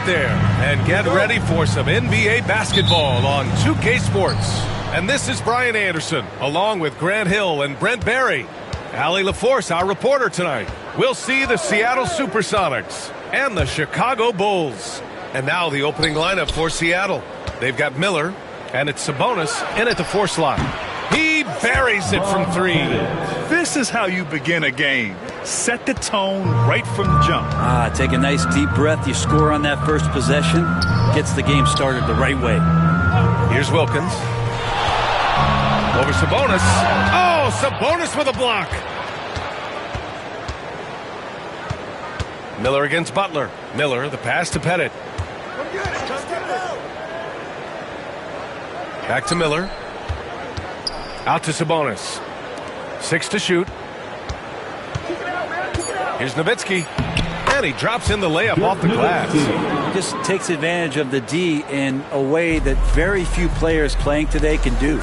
there and get ready for some NBA basketball on 2K Sports. And this is Brian Anderson, along with Grant Hill and Brent Barry. Allie LaForce, our reporter tonight. We'll see the Seattle Supersonics and the Chicago Bulls. And now the opening lineup for Seattle. They've got Miller, and it's Sabonis in at the 4 slot. He buries it from 3. This is how you begin a game. Set the tone right from the jump. Take a nice deep breath. You score on that first possession. Gets the game started the right way. Here's Wilkins. Over Sabonis. Oh, Sabonis with a block. Miller against Butler. Miller, the pass to Pettit. Back to Miller. Out to Sabonis. 6 to shoot. Here's Nowitzki. And he drops in the layup off the glass. Just takes advantage of the D in a way that very few players playing today can do.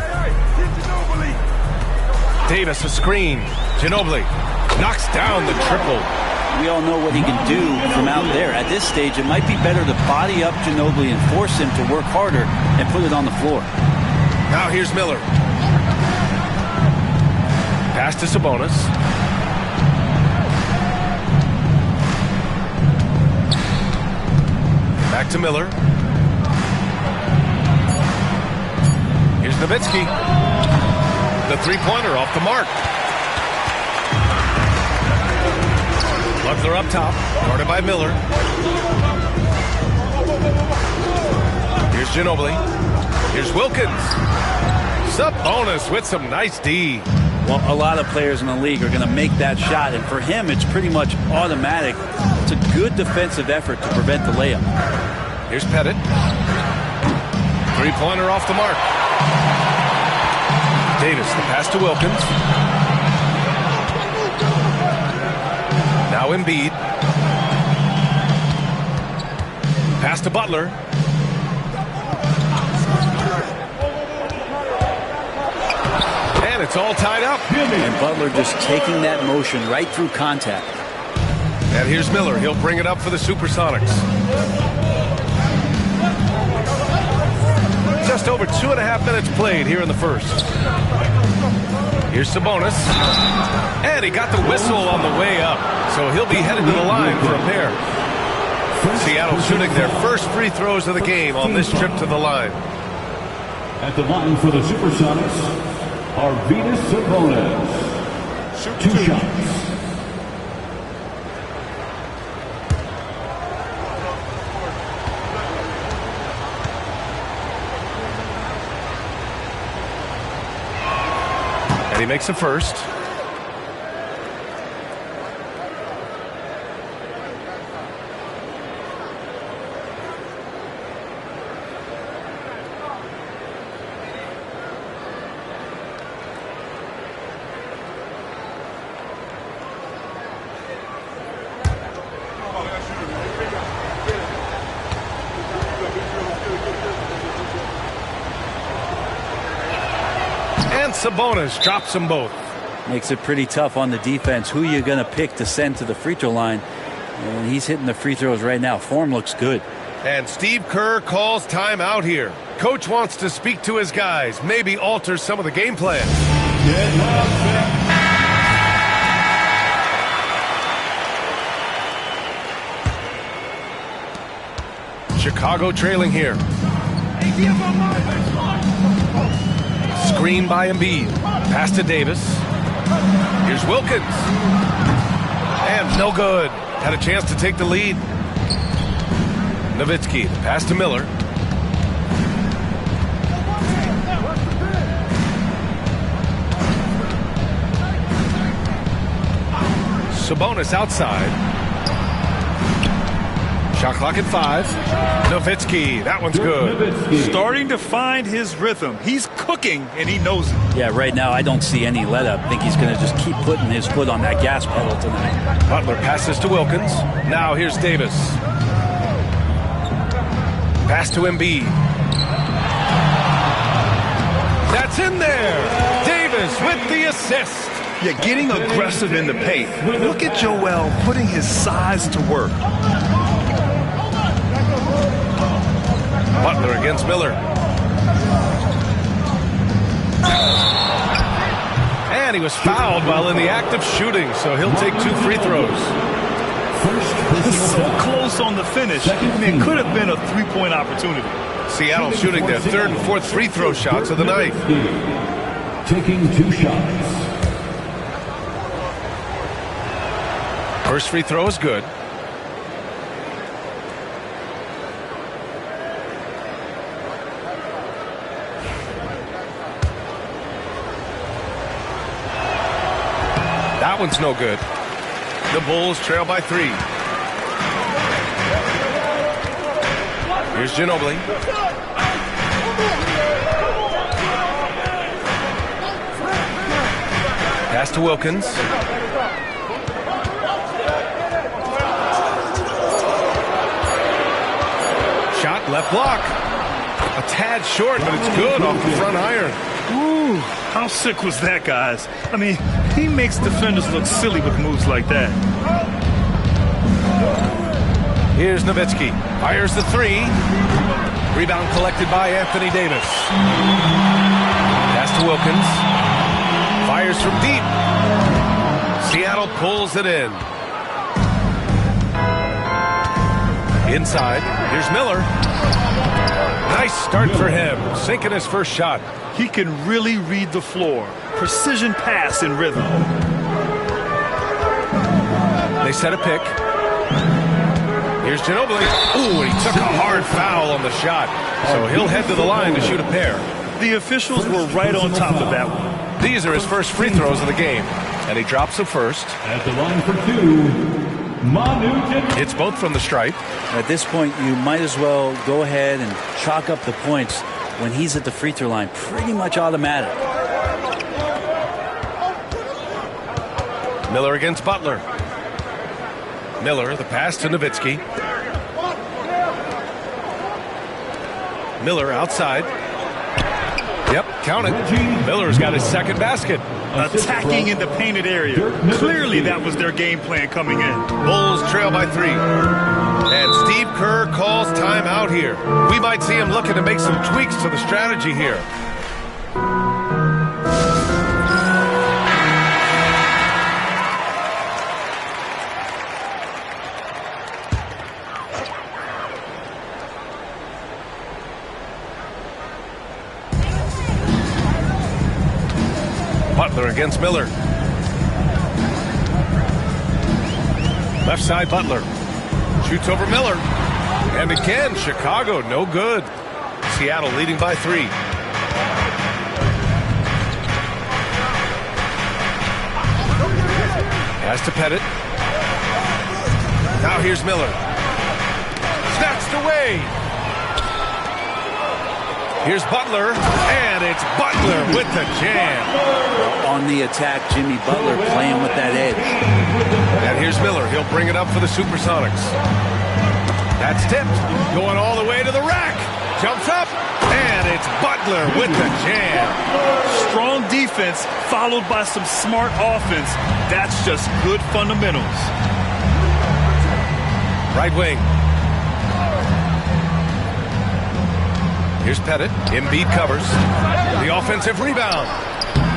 Davis a screen. Ginobili knocks down the triple. We all know what he can do from out there. At this stage, it might be better to body up Ginobili and force him to work harder and put it on the floor. Now here's Miller. Pass to Sabonis. Back to Miller. Here's Nowitzki. The three-pointer off the mark. Butler up top, guarded by Miller. Here's Ginobili. Here's Wilkins. Sabonis with some nice D. Well, a lot of players in the league are going to make that shot, and for him, it's pretty much automatic. It's a good defensive effort to prevent the layup. Here's Pettit. Three-pointer off the mark. Davis, the pass to Wilkins. Now Embiid. Pass to Butler. And it's all tied up. And Butler just taking that motion right through contact. And here's Miller. He'll bring it up for the Supersonics. Just over 2.5 minutes played here in the first. Here's Sabonis. And he got the whistle on the way up. So he'll be headed to the line for a pair. Seattle shooting their first free throws of the game on this trip to the line. At the line for the Supersonics are Venus Sabonis. 2 shots. And he makes the first. Sabonis drops them both. Makes it pretty tough on the defense. Who you going to pick to send to the free throw line? And he's hitting the free throws right now. Form looks good. And Steve Kerr calls timeout here. Coach wants to speak to his guys, maybe alter some of the game plan. Chicago trailing here. Screen by Embiid. Pass to Davis. Here's Wilkins. And no good. Had a chance to take the lead. Nowitzki. The pass to Miller. Sabonis outside. Shot clock at 5. Nowitzki, that one's good. Starting to find his rhythm. He's cooking, and he knows it. Yeah, right now I don't see any let-up. I think he's going to just keep putting his foot on that gas pedal tonight. Butler passes to Wilkins. Now here's Davis. Pass to Embiid. That's in there. Davis with the assist. Yeah, getting aggressive in the paint. Look at Joel putting his size to work. Butler against Miller. And he was fouled while in the act of shooting, so he'll take 2 free throws. So close on the finish. I mean, it could have been a 3-point opportunity. Seattle shooting their 3rd and 4th free throw shots of the night. Taking 2 shots. First free throw is good. That one's no good. The Bulls trail by 3. Here's Ginobili. Pass to Wilkins. Shot left block. A tad short, but it's good off the front iron. Ooh, how sick was that, guys? I mean, he makes defenders look silly with moves like that. Here's Nowitzki. Fires the 3. Rebound collected by Anthony Davis. Pass to Wilkins. Fires from deep. Seattle pulls it in. Inside. Here's Miller. Nice start for him. Sinking his first shot. He can really read the floor. Precision pass in rhythm. They set a pick. Here's Ginobili. Ooh, he took a hard foul on the shot. So he'll head to the line to shoot a pair. The officials were right on top of that one. These are his first free throws of the game. And he drops them first. At the line for 2. Hits both from the stripe. At this point, you might as well go ahead and chalk up the points when he's at the free throw line. Pretty much automatic. Miller against Butler. Miller, the pass to Nowitzki. Miller outside. Yep, count it. Miller's got his second basket. Attacking in the painted area. Clearly that was their game plan coming in. Bulls trail by 3. And Steve Kerr calls timeout here. We might see him looking to make some tweaks to the strategy here. Butler against Miller. Left side Butler. Shoots over Miller. And again, Chicago, no good. Seattle leading by 3. Pass to Pettit. Now here's Miller. Snatched away. Here's Butler, and it's Butler with the jam. On the attack, Jimmy Butler playing with that edge. And here's Miller. He'll bring it up for the Supersonics. That's tipped. Going all the way to the rack. Jumps up, and it's Butler with the jam. Strong defense followed by some smart offense. That's just good fundamentals. Right wing. Here's Pettit. Embiid covers. The offensive rebound.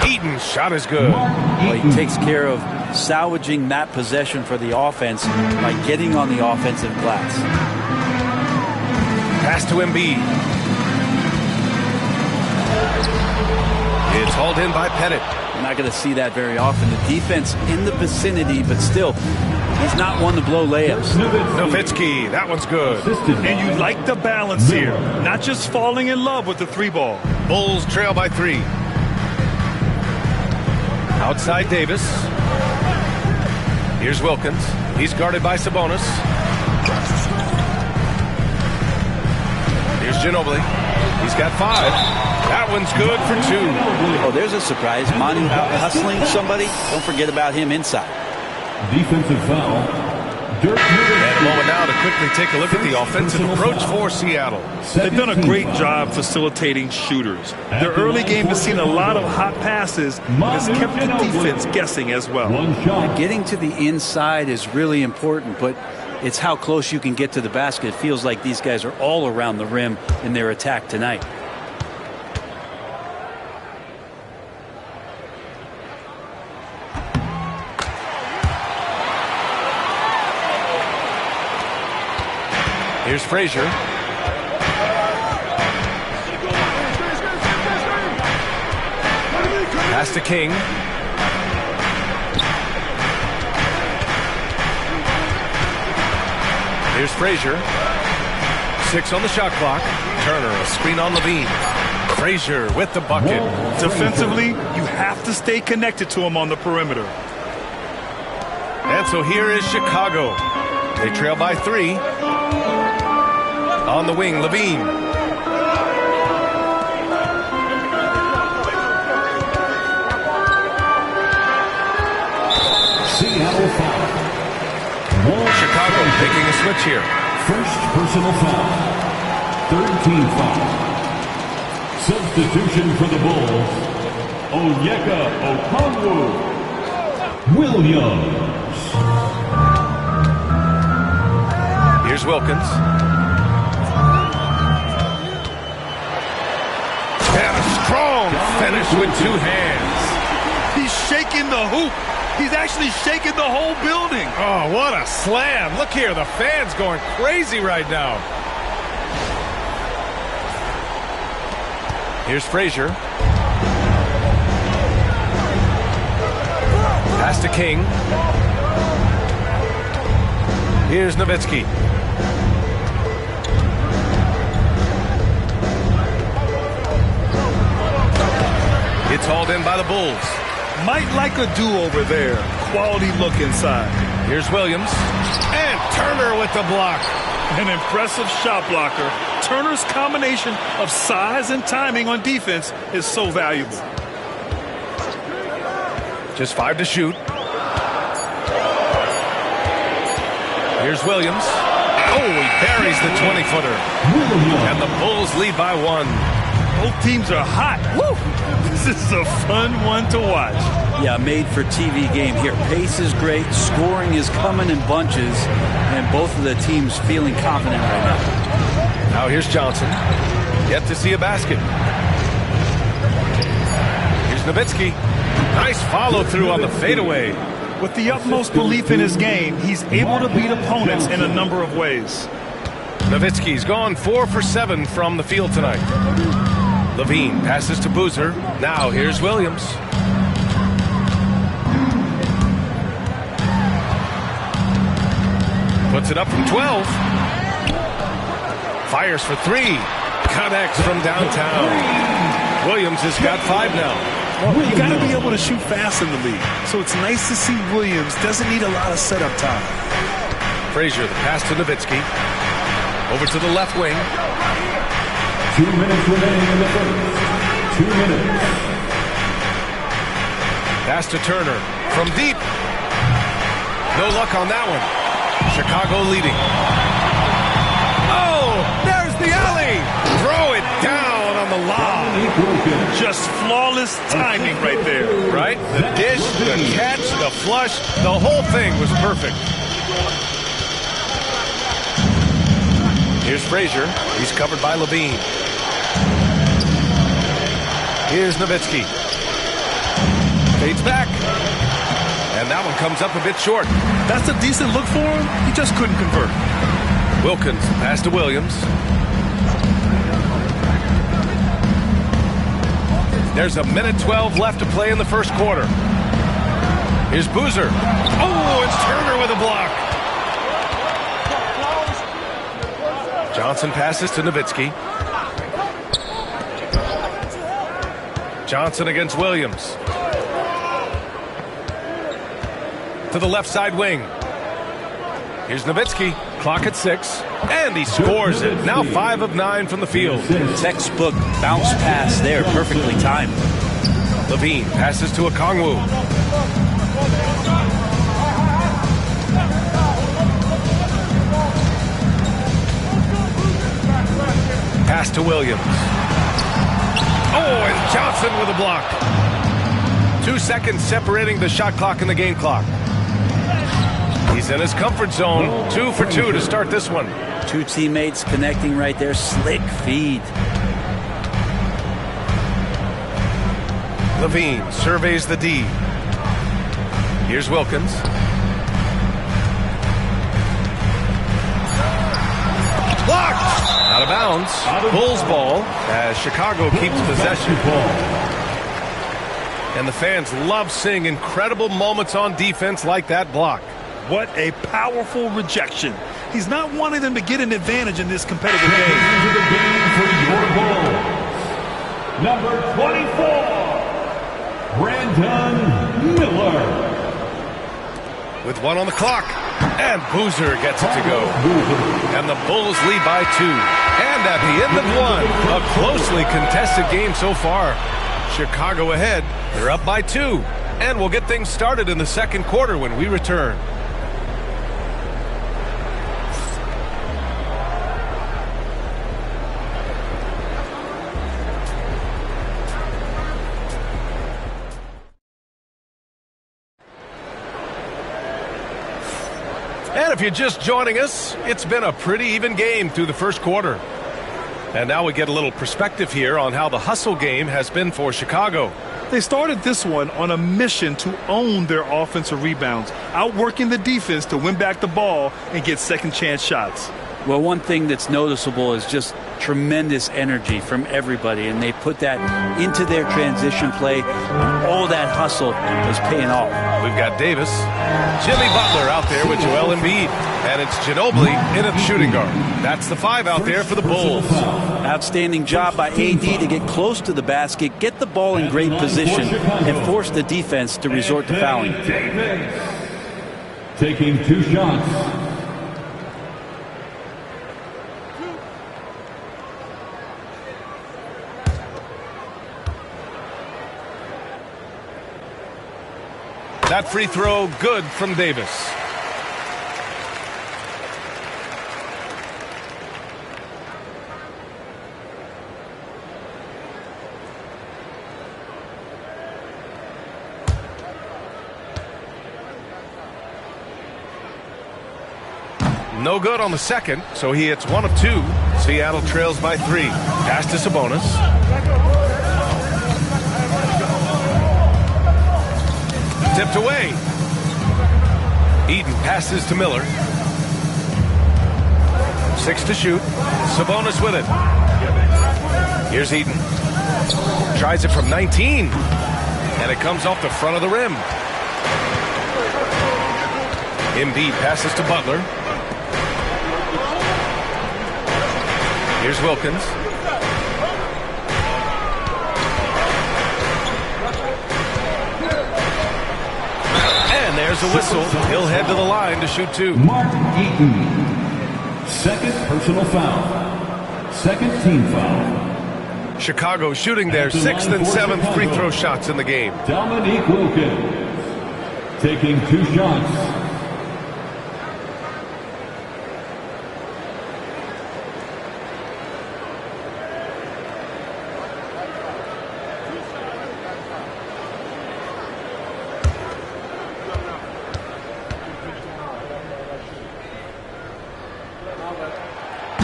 Eaton's shot is good. Well, he takes care of salvaging that possession for the offense by getting on the offensive glass. Pass to Embiid. It's hauled in by Pettit. You're not going to see that very often. The defense in the vicinity, but still, he's not one to blow layups. Nowitzki, that one's good. And you like the balance here. Not just falling in love with the 3-ball. Bulls trail by 3. Outside Davis. Here's Wilkins. He's guarded by Sabonis. Here's Ginobili. He's got 5. That one's good for 2. Oh, there's a surprise. Manu out hustling somebody. Don't forget about him inside. Defensive foul. And a moment now to quickly take a look at the offensive approach for Seattle. They've done a great job facilitating shooters. Their early game has seen a lot of hot passes, but has kept the defense guessing as well. Getting to the inside is really important, but It's how close you can get to the basket. It feels like these guys are all around the rim in their attack tonight. Here's Frazier. Pass to King. Here's Frazier. 6 on the shot clock. Turner, a screen on Levine. Frazier with the bucket. Defensively, you have to stay connected to him on the perimeter. And so here is Chicago. They trail by 3. On the wing, Levine. Seattle foul. Chicago taking a switch here. First personal foul. Third team foul. Substitution for the Bulls. Onyeka Okongwu. Williams. Here's Wilkins. And a strong finish with 2 hands. He's shaking the hoop. He's actually shaking the whole building. Oh, what a slam. Look here, the fans going crazy right now. Here's Frazier. Pass to King. Here's Nowitzki. It's hauled in by the Bulls. Might like a do-over there. Quality look inside. Here's Williams. And Turner with the block. An impressive shot blocker. Turner's combination of size and timing on defense is so valuable. Just 5 to shoot. Here's Williams. Oh, he buries the 20-footer. And the Bulls lead by 1. Both teams are hot. Woo! This is a fun one to watch. Yeah, made for TV game here. Pace is great. Scoring is coming in bunches. And both of the teams feeling confident right now. Now here's Johnson. Yet to see a basket. Here's Nowitzki. Nice follow through on the fadeaway. With the utmost belief in his game, he's able to beat opponents in a number of ways. Nowitzki's gone 4 for 7 from the field tonight. Levine passes to Boozer. Now here's Williams. Puts it up from 12. Fires for 3. Connects from downtown. Williams has got 5 now. Well, you got to be able to shoot fast in the league. So it's nice to see Williams doesn't need a lot of setup time. Frazier, the pass to Nowitzki. Over to the left wing. 2 minutes remaining in the first. 2 minutes. Pass to Turner from deep. No luck on that one. Chicago leading. Oh, there's the alley. Throw it down on the lob. Just flawless timing right there. Right? The dish, the catch, the flush, the whole thing was perfect. Here's Frazier. He's covered by Levine. Here's Nowitzki. Fades back. And that one comes up a bit short. That's a decent look for him. He just couldn't convert. Wilkins, pass to Williams. There's 1:12 left to play in the first quarter. Here's Boozer. Oh, it's Turner with a block. Johnson passes to Nowitzki. Johnson against Williams. To the left side wing. Here's Nowitzki. Clock at 6. And he scores it. Now 5 of 9 from the field. Textbook bounce pass there. Perfectly timed. Levine passes to Okongwu. Pass to Williams. Oh, and Johnson with a block. 2 seconds separating the shot clock and the game clock. He's in his comfort zone. 2 for 2 to start this one. Two teammates connecting right there. Slick feed. Levine surveys the D. Here's Wilkins. Blocked! Out of bounds. Bulls ball as Chicago keeps possession. And the fans love seeing incredible moments on defense like that block. What a powerful rejection. He's not wanting them to get an advantage in this competitive game. Into the game for your Bulls. Number 24, Brandon Miller. With 1 on the clock. And Boozer gets it to go. And the Bulls lead by 2. And at the end of 1, a closely contested game so far. Chicago ahead. They're up by 2. And we'll get things started in the second quarter when we return. And if you're just joining us, it's been a pretty even game through the first quarter. And now we get a little perspective here on how the hustle game has been for Chicago. They started this one on a mission to own their offensive rebounds, outworking the defense to win back the ball and get second chance shots. Well, one thing that's noticeable is just tremendous energy from everybody, and they put that into their transition play. All that hustle was paying off. We've got Davis, Jimmy Butler out there with Joel Embiid, and it's Ginobili in at shooting guard. That's the 5 out there for the Bulls. Outstanding job by AD to get close to the basket, get the ball in great position, and force the defense to resort to fouling. Taking 2 shots. That free throw good from Davis. No good on the second, so he hits 1 of 2. Seattle trails by 3. Pass to Sabonis. Tipped away. Eden passes to Miller. 6 to shoot. Sabonis with it. Here's Eden. Tries it from 19. And it comes off the front of the rim. Embiid passes to Butler. Here's Wilkins. There's a whistle. He'll head to the line to shoot 2. Mark Eaton. Second personal foul. Second team foul. Chicago shooting their 6th and 7th free throw shots in the game. Dominique Wilkins. Taking 2 shots.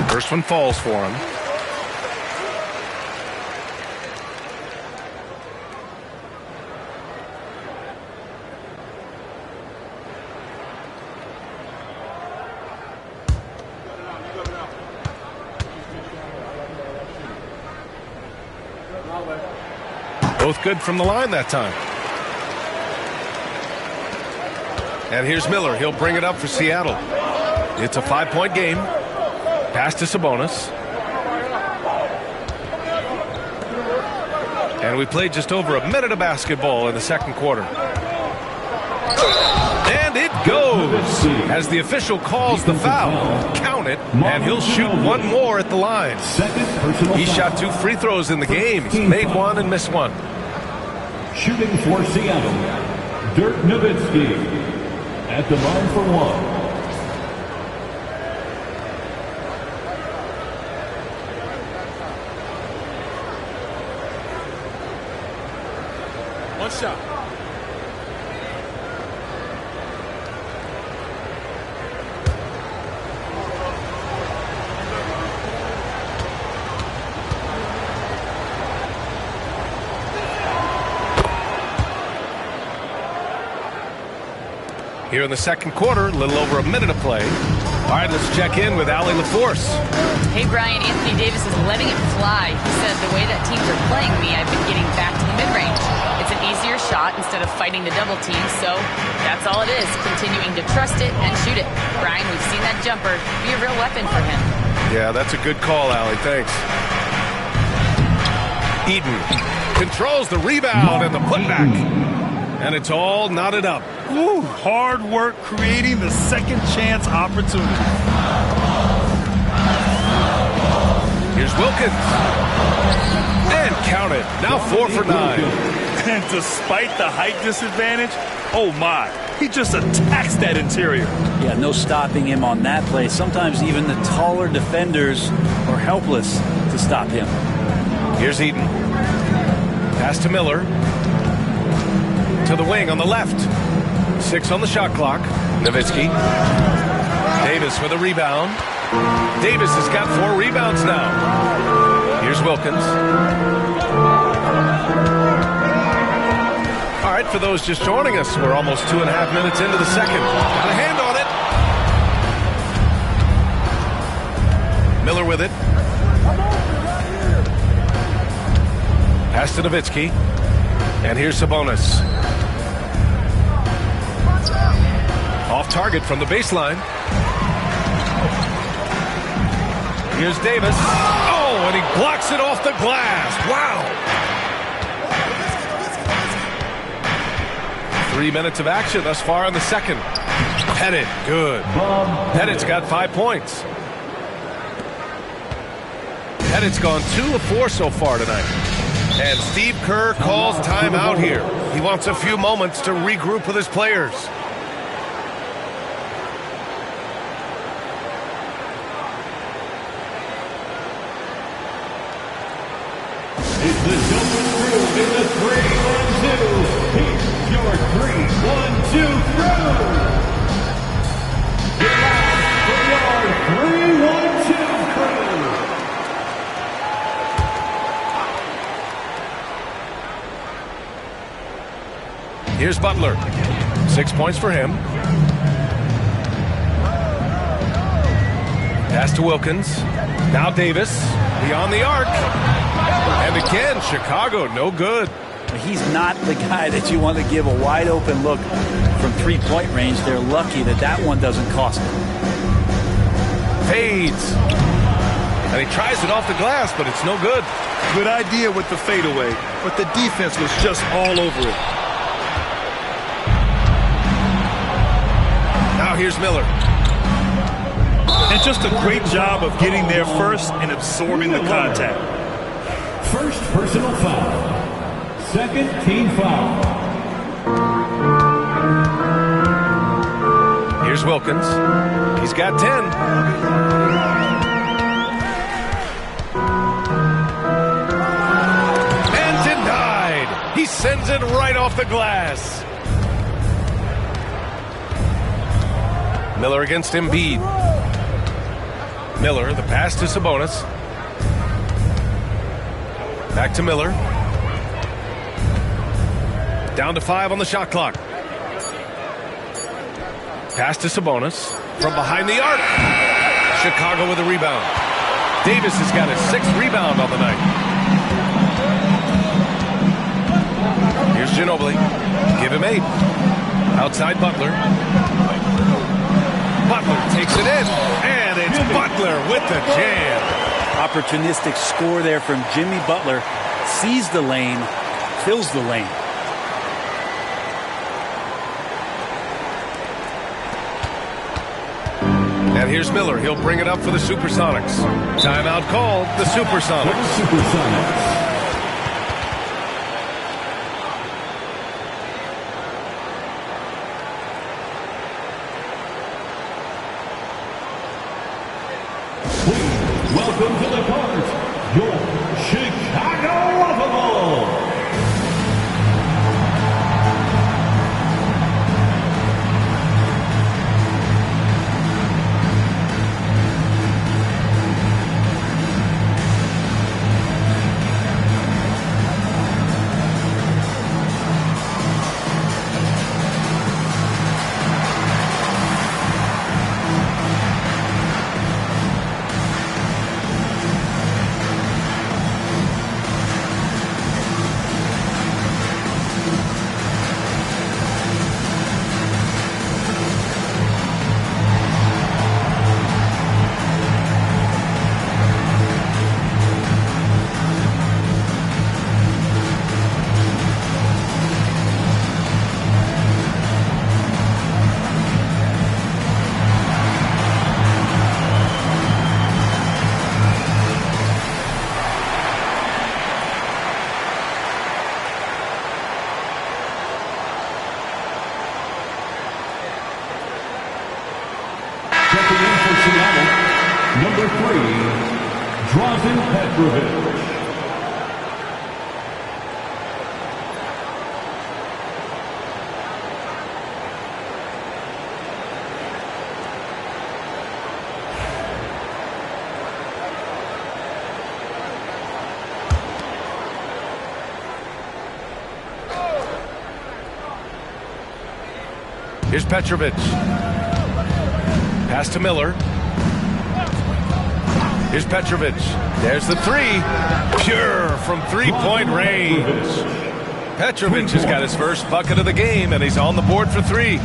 First one falls for him. Both good from the line that time. And here's Miller. He'll bring it up for Seattle. It's a 5-point game. Pass to Sabonis. And we played just over a minute of basketball in the second quarter. And it goes as the official calls the foul. Count it, and he'll shoot 1 more at the line. He shot 2 free throws in the game. He's made 1 and missed 1. Shooting for Seattle, Dirk Nowitzki at the line for 1. One shot. Here in the second quarter, a little over a minute of play. All right, let's check in with Allie LaForce. Hey, Brian, Anthony Davis is letting it fly. He said, the way that teams are playing me, I've been getting back to the mid-range. It's an easier shot instead of fighting the double team, so that's all it is, continuing to trust it and shoot it. Brian, we've seen that jumper be a real weapon for him. Yeah, that's a good call, Allie. Thanks. Eden controls the rebound and the putback. And it's all knotted up. Ooh, hard work creating the second chance opportunity. Here's Wilkins. And count it. Now 4 for 9. And despite the height disadvantage, oh my, he just attacks that interior. Yeah, no stopping him on that play. Sometimes even the taller defenders are helpless to stop him. Here's Eden. Pass to Miller. To the wing on the left. 6 on the shot clock. Nowitzki. Davis with a rebound. Davis has got 4 rebounds now. Here's Wilkins. All right, for those just joining us, we're almost 2.5 minutes into the second. Got a hand on it. Miller with it. Pass to Nowitzki. And here's Sabonis. Off target from the baseline. Here's Davis. Oh, and he blocks it off the glass. Wow. 3 minutes of action thus far in the second. Pettit, good. Pettit's got 5 points. Pettit's gone 2 of 4 so far tonight. And Steve Kerr calls timeout here. He wants a few moments to regroup with his players. It's the double through in the 3-1-2. Here's your 3-1-2 through. Get out for your 3-1-2 crew. Here's Butler. 6 points for him. Pass to Wilkins. Now Davis. Beyond the arc. And again, Chicago, no good. He's not the guy that you want to give a wide open look from 3-point range. They're lucky that that one doesn't cost them. Fades. And he tries it off the glass, but it's no good. Good idea with the fadeaway, but the defense was just all over it. Now here's Miller. And just a great job of getting there first and absorbing the contact. First personal foul. Second team foul. Here's Wilkins. He's got 10. And denied. He sends it right off the glass. Miller against Embiid. Miller, the pass to Sabonis. Back to Miller. Down to 5 on the shot clock. Pass to Sabonis. From behind the arc. Chicago with a rebound. Davis has got his 6th rebound on the night. Here's Ginobili. Give him 8. Outside Butler. Butler takes it in. And it's Butler with the jam. Opportunistic score there from Jimmy Butler. Sees the lane, fills the lane. And here's Miller. He'll bring it up for the Supersonics. Timeout called. The Supersonics. Welcome to the court, your Chicago Bulls. number 3, Drazen Petrovic. Here's Petrovic. Pass to Miller. Here's Petrovic. There's the three. Pure from three-point range. Petrovic has got his first bucket of the game, and he's on the board for three.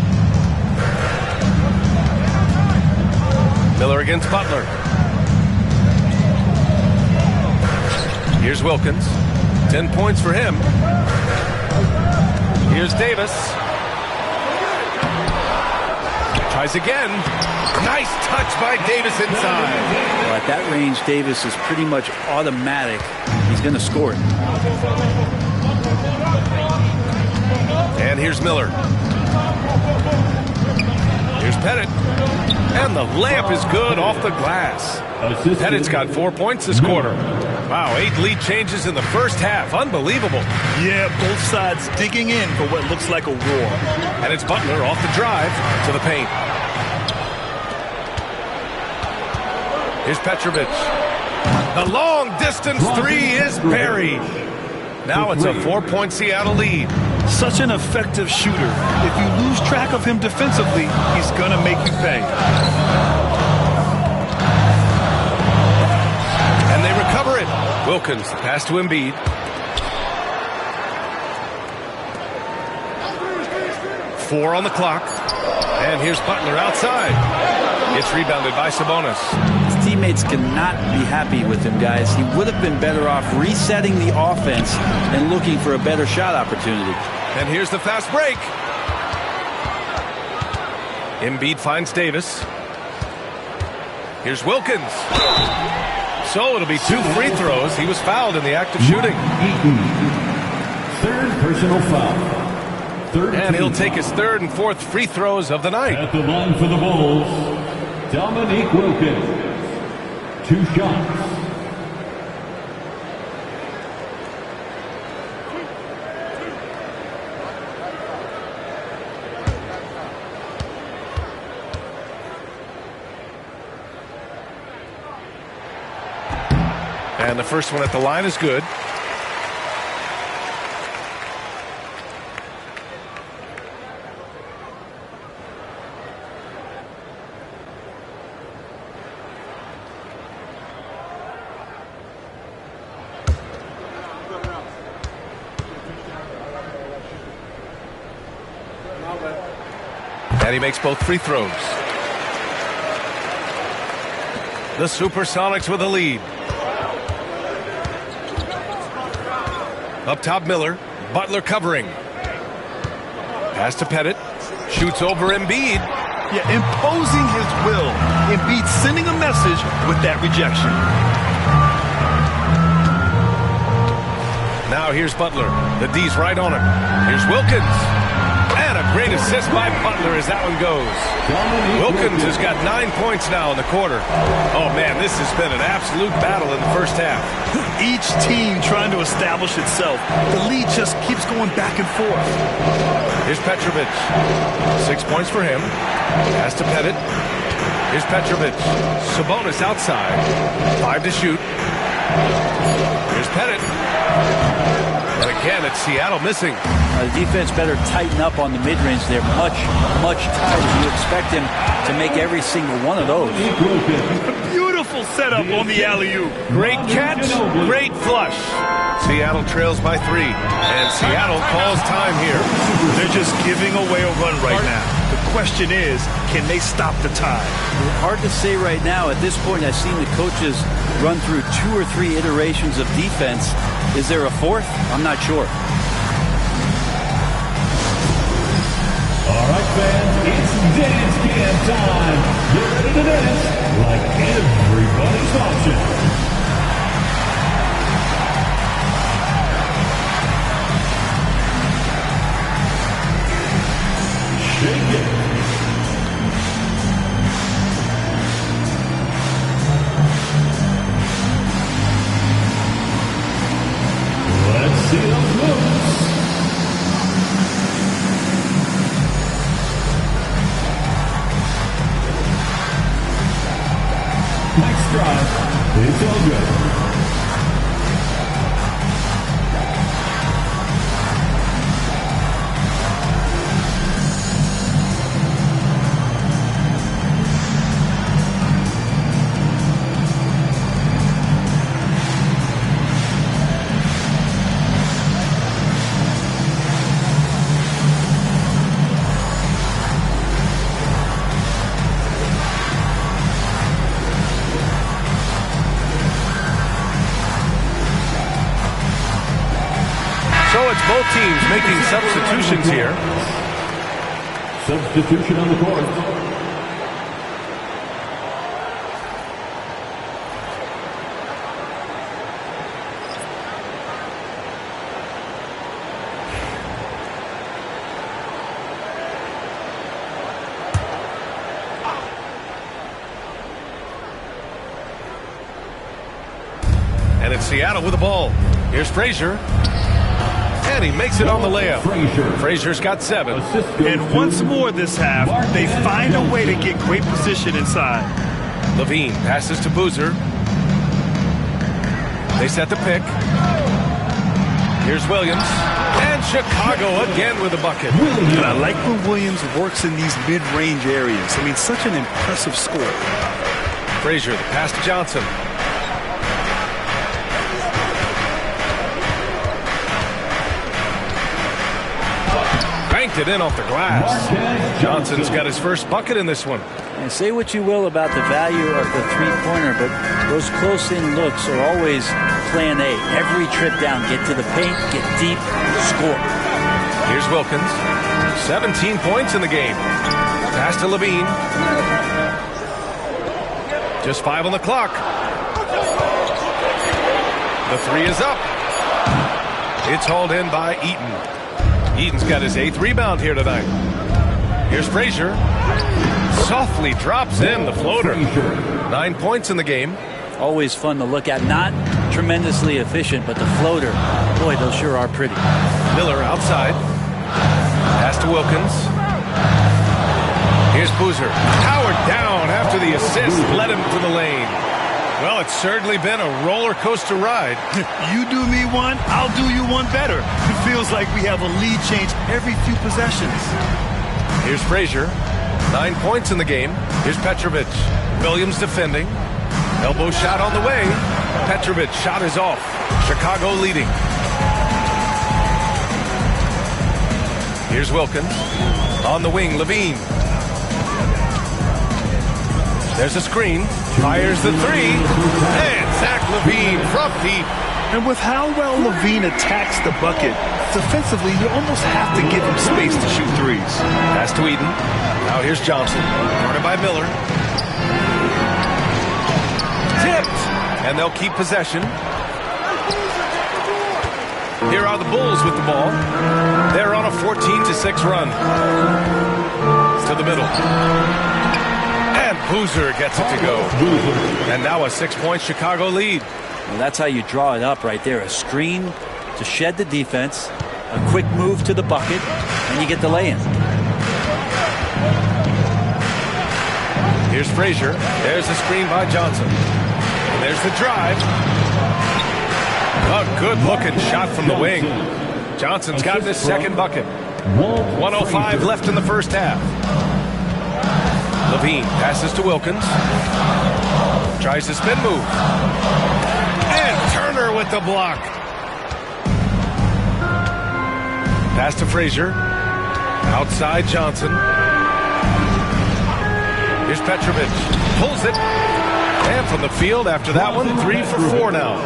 Miller against Butler. Here's Wilkins. 10 points for him. Here's Davis. Tries again. Nice touch by Davis inside. Well, at that range, Davis is pretty much automatic. He's going to score it. And here's Miller. Here's Pettit. And the layup is good off the glass. Pettit's got 4 points this quarter. Wow, 8 lead changes in the first half. Unbelievable. Yeah, both sides digging in for what looks like a war. And it's Butler off the drive to the paint. Here's Petrovic. The long-distance three is buried. Now it's a 4-point Seattle lead. Such an effective shooter. If you lose track of him defensively, he's going to make you pay. And they recover it. Wilkins, pass to Embiid. Four on the clock. And here's Butler outside. It's rebounded by Sabonis. His teammates cannot be happy with him, guys. He would have been better off resetting the offense and looking for a better shot opportunity. And here's the fast break. Embiid finds Davis. Here's Wilkins. So it'll be 2 free throws. He was fouled in the act of shooting. Third personal foul. And he'll take his 3rd and 4th free throws of the night. At the line for the Bulls, Dominique Wilkins. 2 shots. And the first one at the line is good. And he makes both free throws. The Supersonics with a lead. Up top, Miller. Butler covering. Pass to Pettit. Shoots over Embiid. Yeah, imposing his will. Embiid sending a message with that rejection. Now here's Butler. The D's right on him. Here's Wilkins. And a great assist by Butler as that one goes. Wilkins has got 9 points now in the quarter. Oh, man, this has been an absolute battle in the first half. Each team trying to establish itself. The lead just keeps going back and forth. Here's Petrovic. 6 points for him. Pass to Pettit. Here's Petrovic. Sabonis outside. 5 to shoot. Here's Pettit. And again, it's Seattle missing. The defense better tighten up on the mid-range. They're much, much tighter. You expect him to make every single one of those. Beautiful setup on the alley-oop. Great catch, great flush. Seattle trails by 3. And Seattle calls time here. They're just giving away a run right now. The question is, can they stop the time? Hard to say right now. At this point, I've seen the coaches run through 2 or 3 iterations of defense. Is there a 4th? I'm not sure. All right, fans, it's dance camp time. Get ready to dance like everybody's watching. Shake it. Next drive, it's all good. So it's both teams making substitutions here. Substitution on the court. And it's Seattle with the ball. Here's Frazier. And he makes it on the layup. Frazier's got 7. And once more this half, they find a way to get great position inside. Levine passes to Boozer. They set the pick. Here's Williams. And Chicago again with a bucket. And I like when Williams works in these mid-range areas. I mean, such an impressive score. Frazier, the pass to Johnson. Banked it in off the glass. Johnson's got his first bucket in this one. And say what you will about the value of the three-pointer, but those close-in looks are always plan A. Every trip down, get to the paint, get deep, score. Here's Wilkins. 17 points in the game. Pass to Levine. Just 5 on the clock. The 3 is up. It's hauled in by Eaton. Eaton's got his 8th rebound here tonight. Here's Frazier. Softly drops in the floater. 9 points in the game. Always fun to look at. Not tremendously efficient, but the floater, boy, those sure are pretty. Miller outside. Pass to Wilkins. Here's Boozer. Powered down after the assist. Led him to the lane. Well, it's certainly been a roller coaster ride. You do me one, I'll do you one better. It feels like we have a lead change every few possessions. Here's Frazier. 9 points in the game. Here's Petrovic. Williams defending. Elbow shot on the way. Petrovic shot is off. Chicago leading. Here's Wilkins. On the wing, Levine. There's a screen. Fires the 3. And Zach Levine from deep. And with how well Levine attacks the bucket, defensively, you almost have to give him space to shoot threes. Pass to Eden. Now here's Johnson. Guarded by Miller. Tipped. And they'll keep possession. Here are the Bulls with the ball. They're on a 14-6 run. To the middle. And Boozer gets it to go. And now a 6-point Chicago lead. Well, that's how you draw it up right there. A screen to shed the defense, a quick move to the bucket, and you get the lay-in. Here's Frazier. There's the screen by Johnson. And there's the drive. A good-looking shot from the wing. Johnson's got his second bucket. 1:05 left in the first half. Levine passes to Wilkins. Tries the spin move. And Turner with the block. Pass to Frazier. Outside Johnson. Here's Petrovic. Pulls it. And from the field after that one, 3 for 4 now.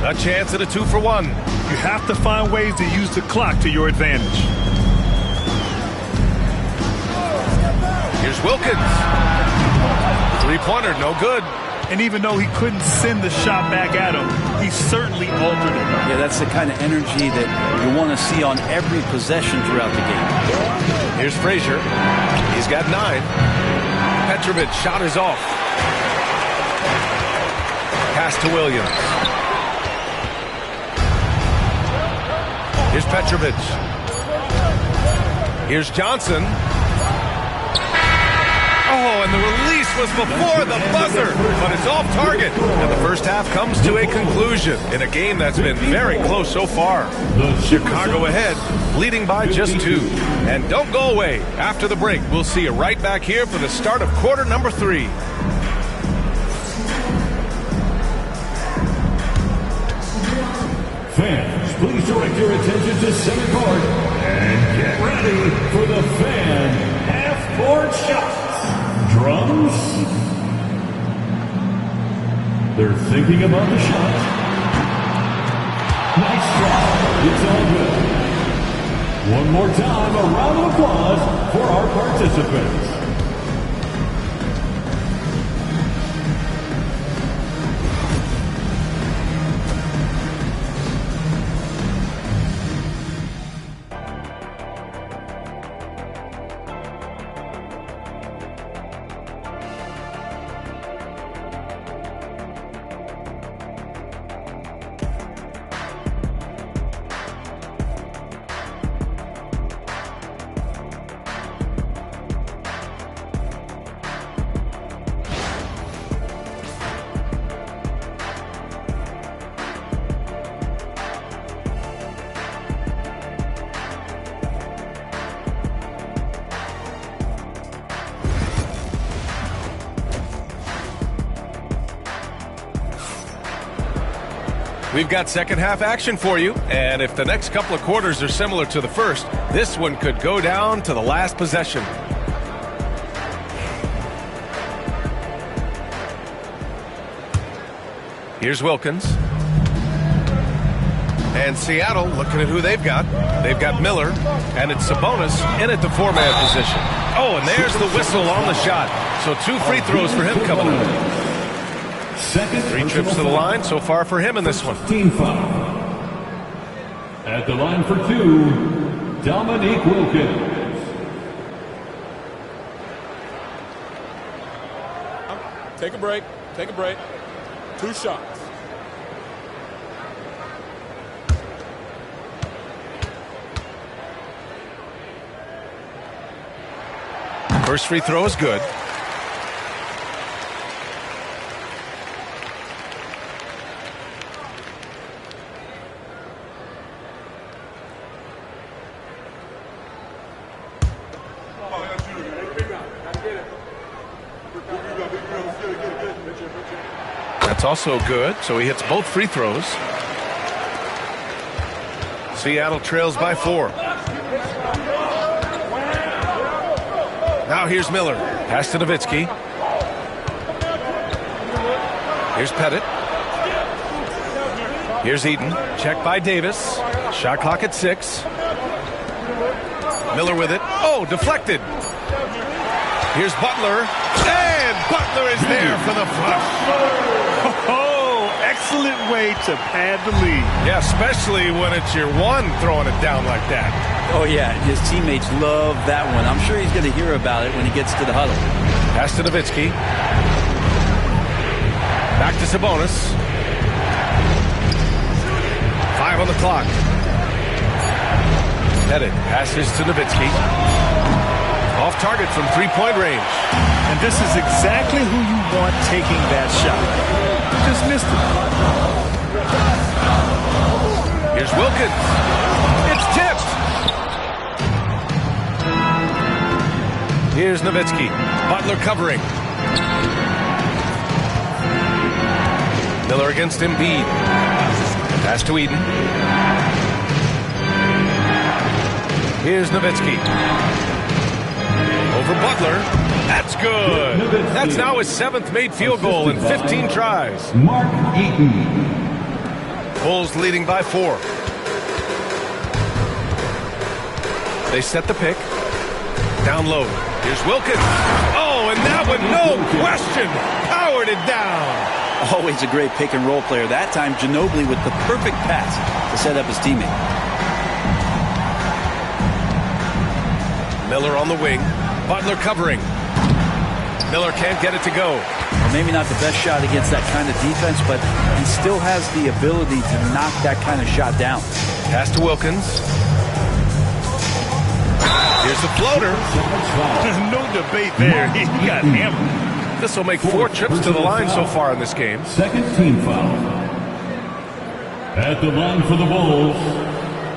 A chance at a 2 for 1. You have to find ways to use the clock to your advantage. Here's Wilkins. 3-pointer, no good. And even though he couldn't send the shot back at him, he certainly altered it. Yeah, that's the kind of energy that you want to see on every possession throughout the game. Here's Frazier. He's got 9. Petrovic shot is off. Pass to Williams. Here's Petrovic. Here's Johnson. Oh, and the release was before the buzzer, but it's off target. And the first half comes to a conclusion in a game that's been very close so far. Chicago ahead, leading by just 2. And don't go away. After the break, we'll see you right back here for the start of quarter number 3. Fans, please direct your attention to center court and get ready for the fan half-court shots. Drums. They're thinking about the shot. Nice try. It's all good. One more time, a round of applause for our participants. We've got second half action for you, and if the next couple of quarters are similar to the first, this one could go down to the last possession. Here's Wilkins. And Seattle looking at who they've got. They've got Miller, and it's Sabonis in at the 4-man position. Oh, and there's the whistle on the shot. So 2 free throws for him coming up. 3 trips to the line so far for him in this one. Team foul. At the line for 2, Dominique Wilkins. Take a break. Take a break. 2 shots. First free throw is good. That's also good, so he hits both free throws. Seattle trails by 4. Now here's Miller. Pass to Nowitzki. Here's Pettit. Here's Eaton. Check by Davis. Shot clock at 6. Miller with it. Oh, deflected. Here's Butler. And Butler is there for the flush. Oh, excellent way to pad the lead. Yeah, especially when it's your one throwing it down like that. Oh, yeah, his teammates love that one. I'm sure he's going to hear about it when he gets to the huddle. Pass to Nowitzki. Back to Sabonis. 5 on the clock. Pettit passes to Nowitzki. Off target from 3-point range. And this is exactly who you want taking that shot. You just missed it. Here's Wilkins. It's tipped. Here's Nowitzki. Butler covering. Miller against Embiid. Pass to Eden. Here's Nowitzki. Over Butler. That's good. That's now his 7th made field goal in 15 tries. Mark Eaton. Bulls leading by 4. They set the pick. Down low. Here's Wilkins. Oh, and that one, no question, powered it down. Always a great pick and roll player. That time, Ginobili with the perfect pass to set up his teammate. Miller on the wing. Butler covering. Miller can't get it to go. Well, maybe not the best shot against that kind of defense, but he still has the ability to knock that kind of shot down. Pass to Wilkins. Here's the floater. No debate there. He got hammered. This will make 4 trips to the line so far in this game. Second team foul. At the line for the Bulls,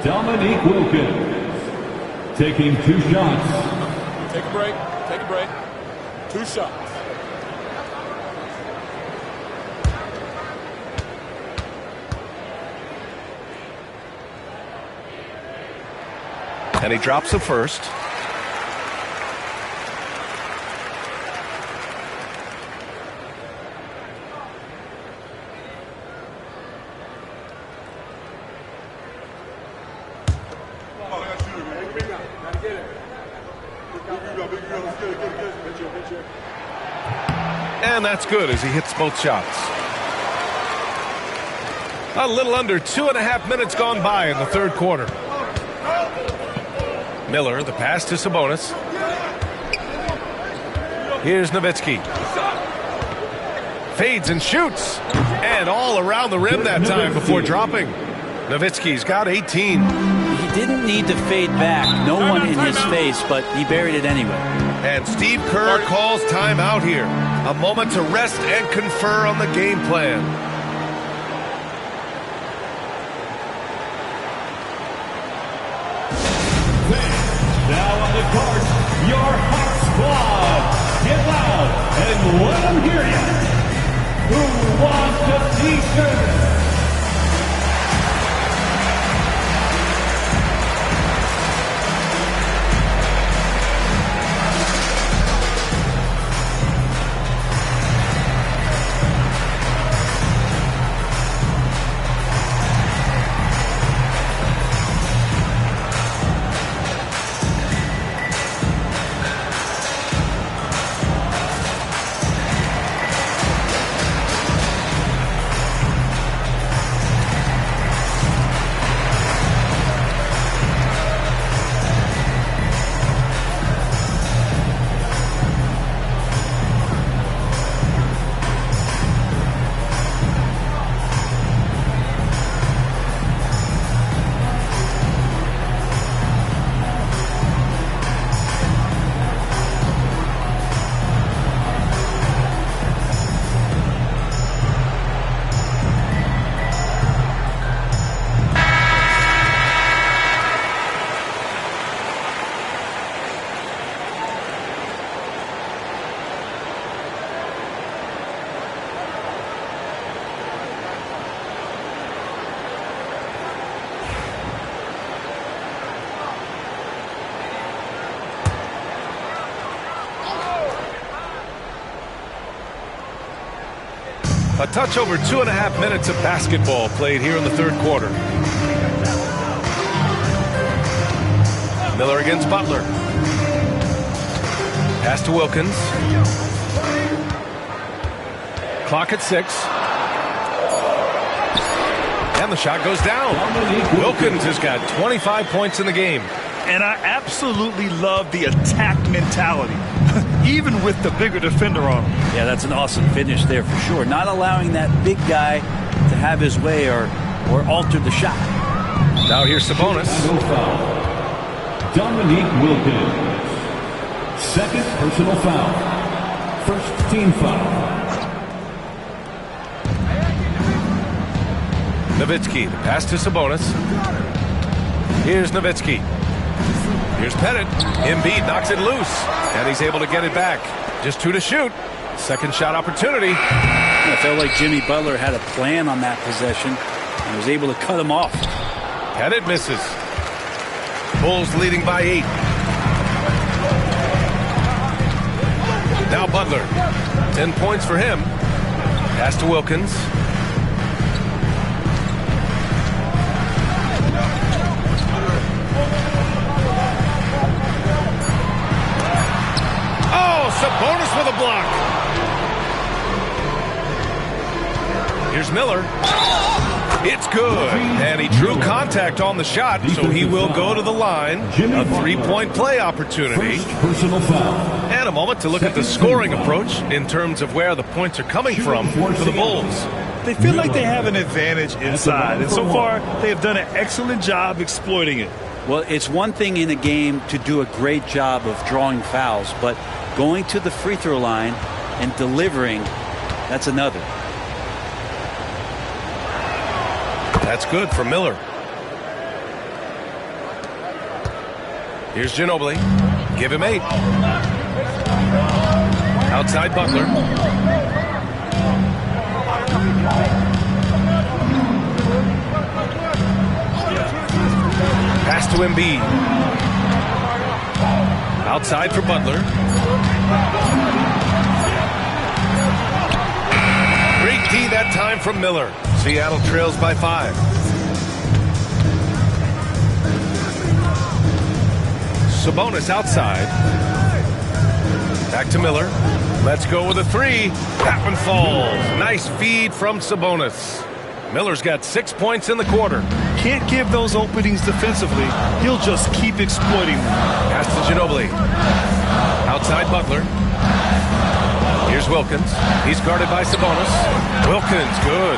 Dominique Wilkins. Taking 2 shots. Take a break. Take a break. 2 shots. And he drops the first. And that's good as he hits both shots. A little under 2.5 minutes gone by in the third quarter. Miller, the pass to Sabonis. Here's Nowitzki. Fades and shoots. And all around the rim that time before dropping. Nowitzki's got 18. He didn't need to fade back. No one in his face, but he buried it anyway. And Steve Kerr calls timeout here. A moment to rest and confer on the game plan. Now on the court, your Hawks squad. Get loud and let them hear you. Who wants a t-shirt? A touch over 2.5 minutes of basketball played here in the third quarter. Miller against Butler. Pass to Wilkins. Clock at 6. And the shot goes down. Wilkins has got 25 points in the game. And I absolutely love the attack mentality, even with the bigger defender on him. Yeah, that's an awesome finish there for sure. Not allowing that big guy to have his way or alter the shot. Now here's Sabonis. Dominique Wilkins. Second personal foul. First team foul. Nowitzki, the pass to Sabonis. Here's Nowitzki. Here's Pettit. Embiid knocks it loose, and he's able to get it back. Just 2 to shoot. Second shot opportunity. I felt like Jimmy Butler had a plan on that possession and was able to cut him off. Pettit misses. Bulls leading by 8. Now Butler. 10 points for him. Pass to Wilkins. Sabonis with a block. Here's Miller. It's good. And he drew contact on the shot, so he will go to the line. A 3-point play opportunity. Personal foul. And a moment to look at the scoring approach in terms of where the points are coming from for the Bulls. They feel like they have an advantage inside, and so far they have done an excellent job exploiting it. Well, it's one thing in a game to do a great job of drawing fouls, but going to the free throw line and delivering, that's another. That's good for Miller. Here's Ginobili. Give him 8. Outside Butler. Pass to Embiid. Outside for Butler. Great D that time from Miller. Seattle trails by 5. Sabonis outside. Back to Miller. Let's go with a 3. That one falls. Nice feed from Sabonis. Miller's got 6 points in the quarter. Can't give those openings defensively. He'll just keep exploiting them. Pass to Ginobili. Outside Butler. Here's Wilkins. He's guarded by Sabonis. Wilkins, good.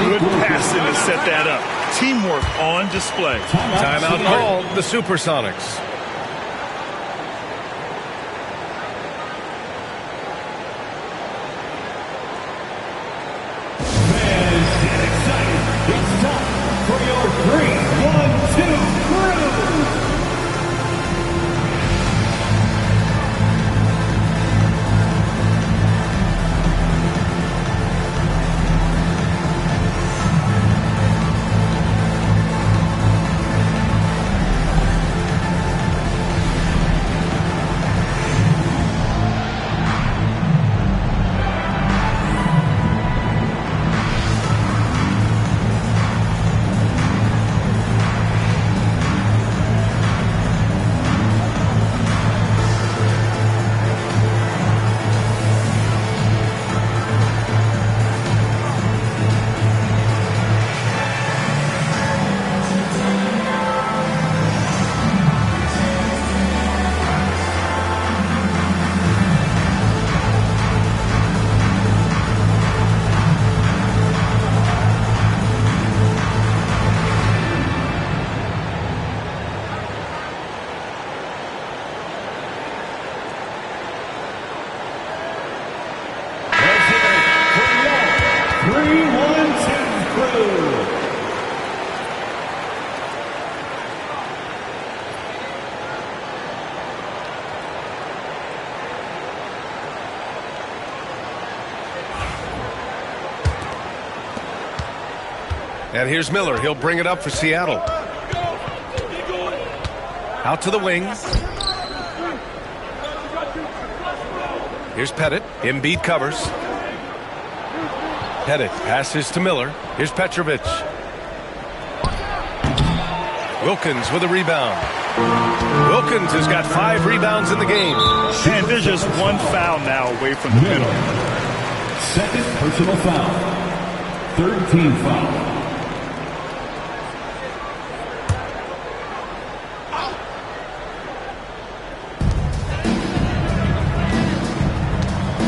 Good passing to set that up. Teamwork on display. Timeout called, the Supersonics. And here's Miller. He'll bring it up for Seattle. Out to the wing. Here's Pettit. Embiid covers. Pettit passes to Miller. Here's Petrovic. Wilkins with a rebound. Wilkins has got 5 rebounds in the game. And there's just one foul now away from the middle. Second personal foul. Third team foul.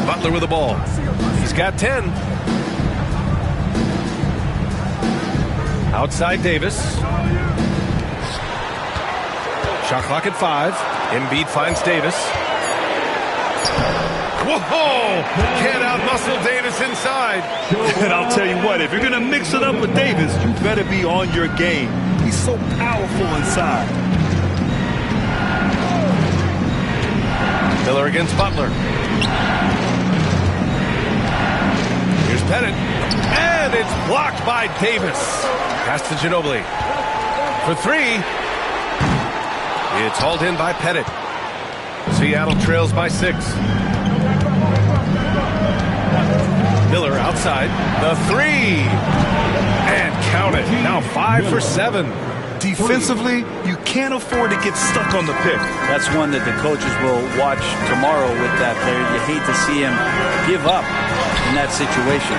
Butler with the ball. He's got 10. Outside Davis. Shot clock at 5. Embiid finds Davis. Whoa! Can't out-muscle Davis inside. And I'll tell you what, if you're going to mix it up with Davis, you better be on your game. He's so powerful inside. Miller against Butler. Here's Pettit. And it's blocked by Davis. Pass to Ginobili. For 3. It's hauled in by Pettit. Seattle trails by 6. Miller outside. The 3. And count it. Now 5 for 7. Defensively, you can't afford to get stuck on the pick. That's one that the coaches will watch tomorrow with that player. You hate to see him give up in that situation.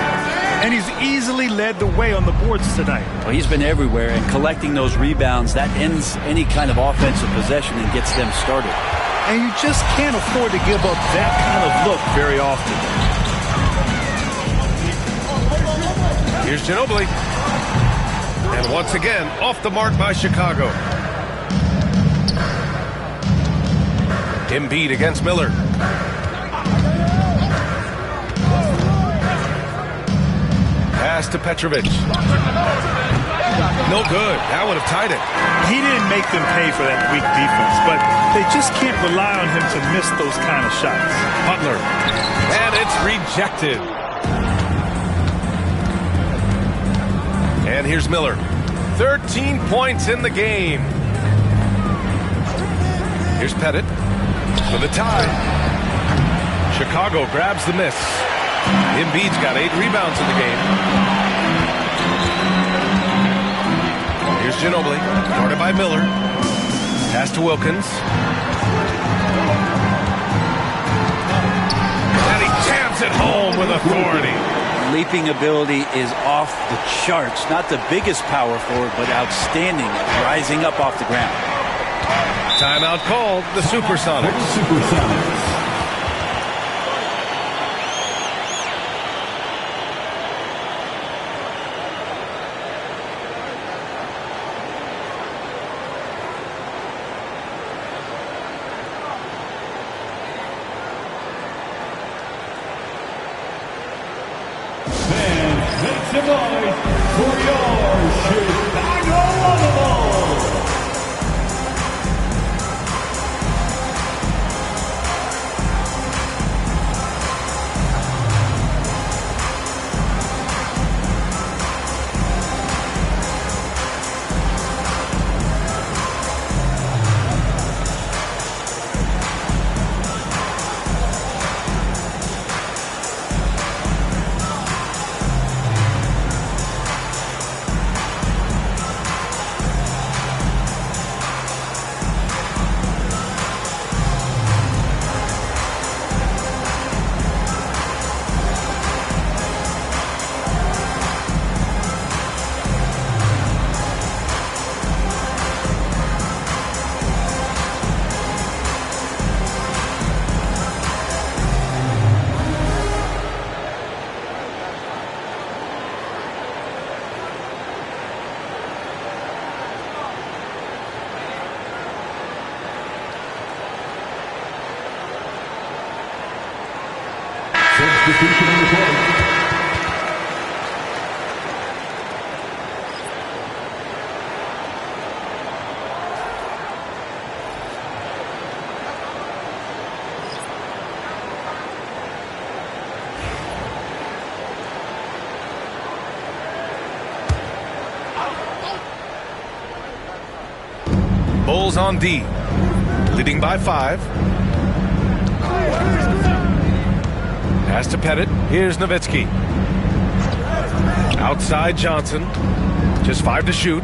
And he's easily led the way on the boards tonight. Well, he's been everywhere, and collecting those rebounds, that ends any kind of offensive possession and gets them started. And you just can't afford to give up that kind of look very often. Here's Ginobili. And once again, off the mark by Chicago. Embiid against Miller. Pass to Petrovic. No good. That would have tied it. He didn't make them pay for that weak defense, but they just can't rely on him to miss those kind of shots. Butler. And it's rejected. And here's Miller. 13 points in the game. Here's Pettit for the tie. Chicago grabs the miss. Embiid's got 8 rebounds in the game. Here's Ginobili, guarded by Miller. Pass to Wilkins. And he jams it home with authority. Leaping ability is off the charts. Not the biggest power forward, but outstanding at rising up off the ground. Timeout called. The Supersonics. Make some noise for your Chicago Bulls. Substitution on the court. Bulls on D, leading by 5. Pass to Pettit. Here's Nowitzki. Outside Johnson. Just 5 to shoot.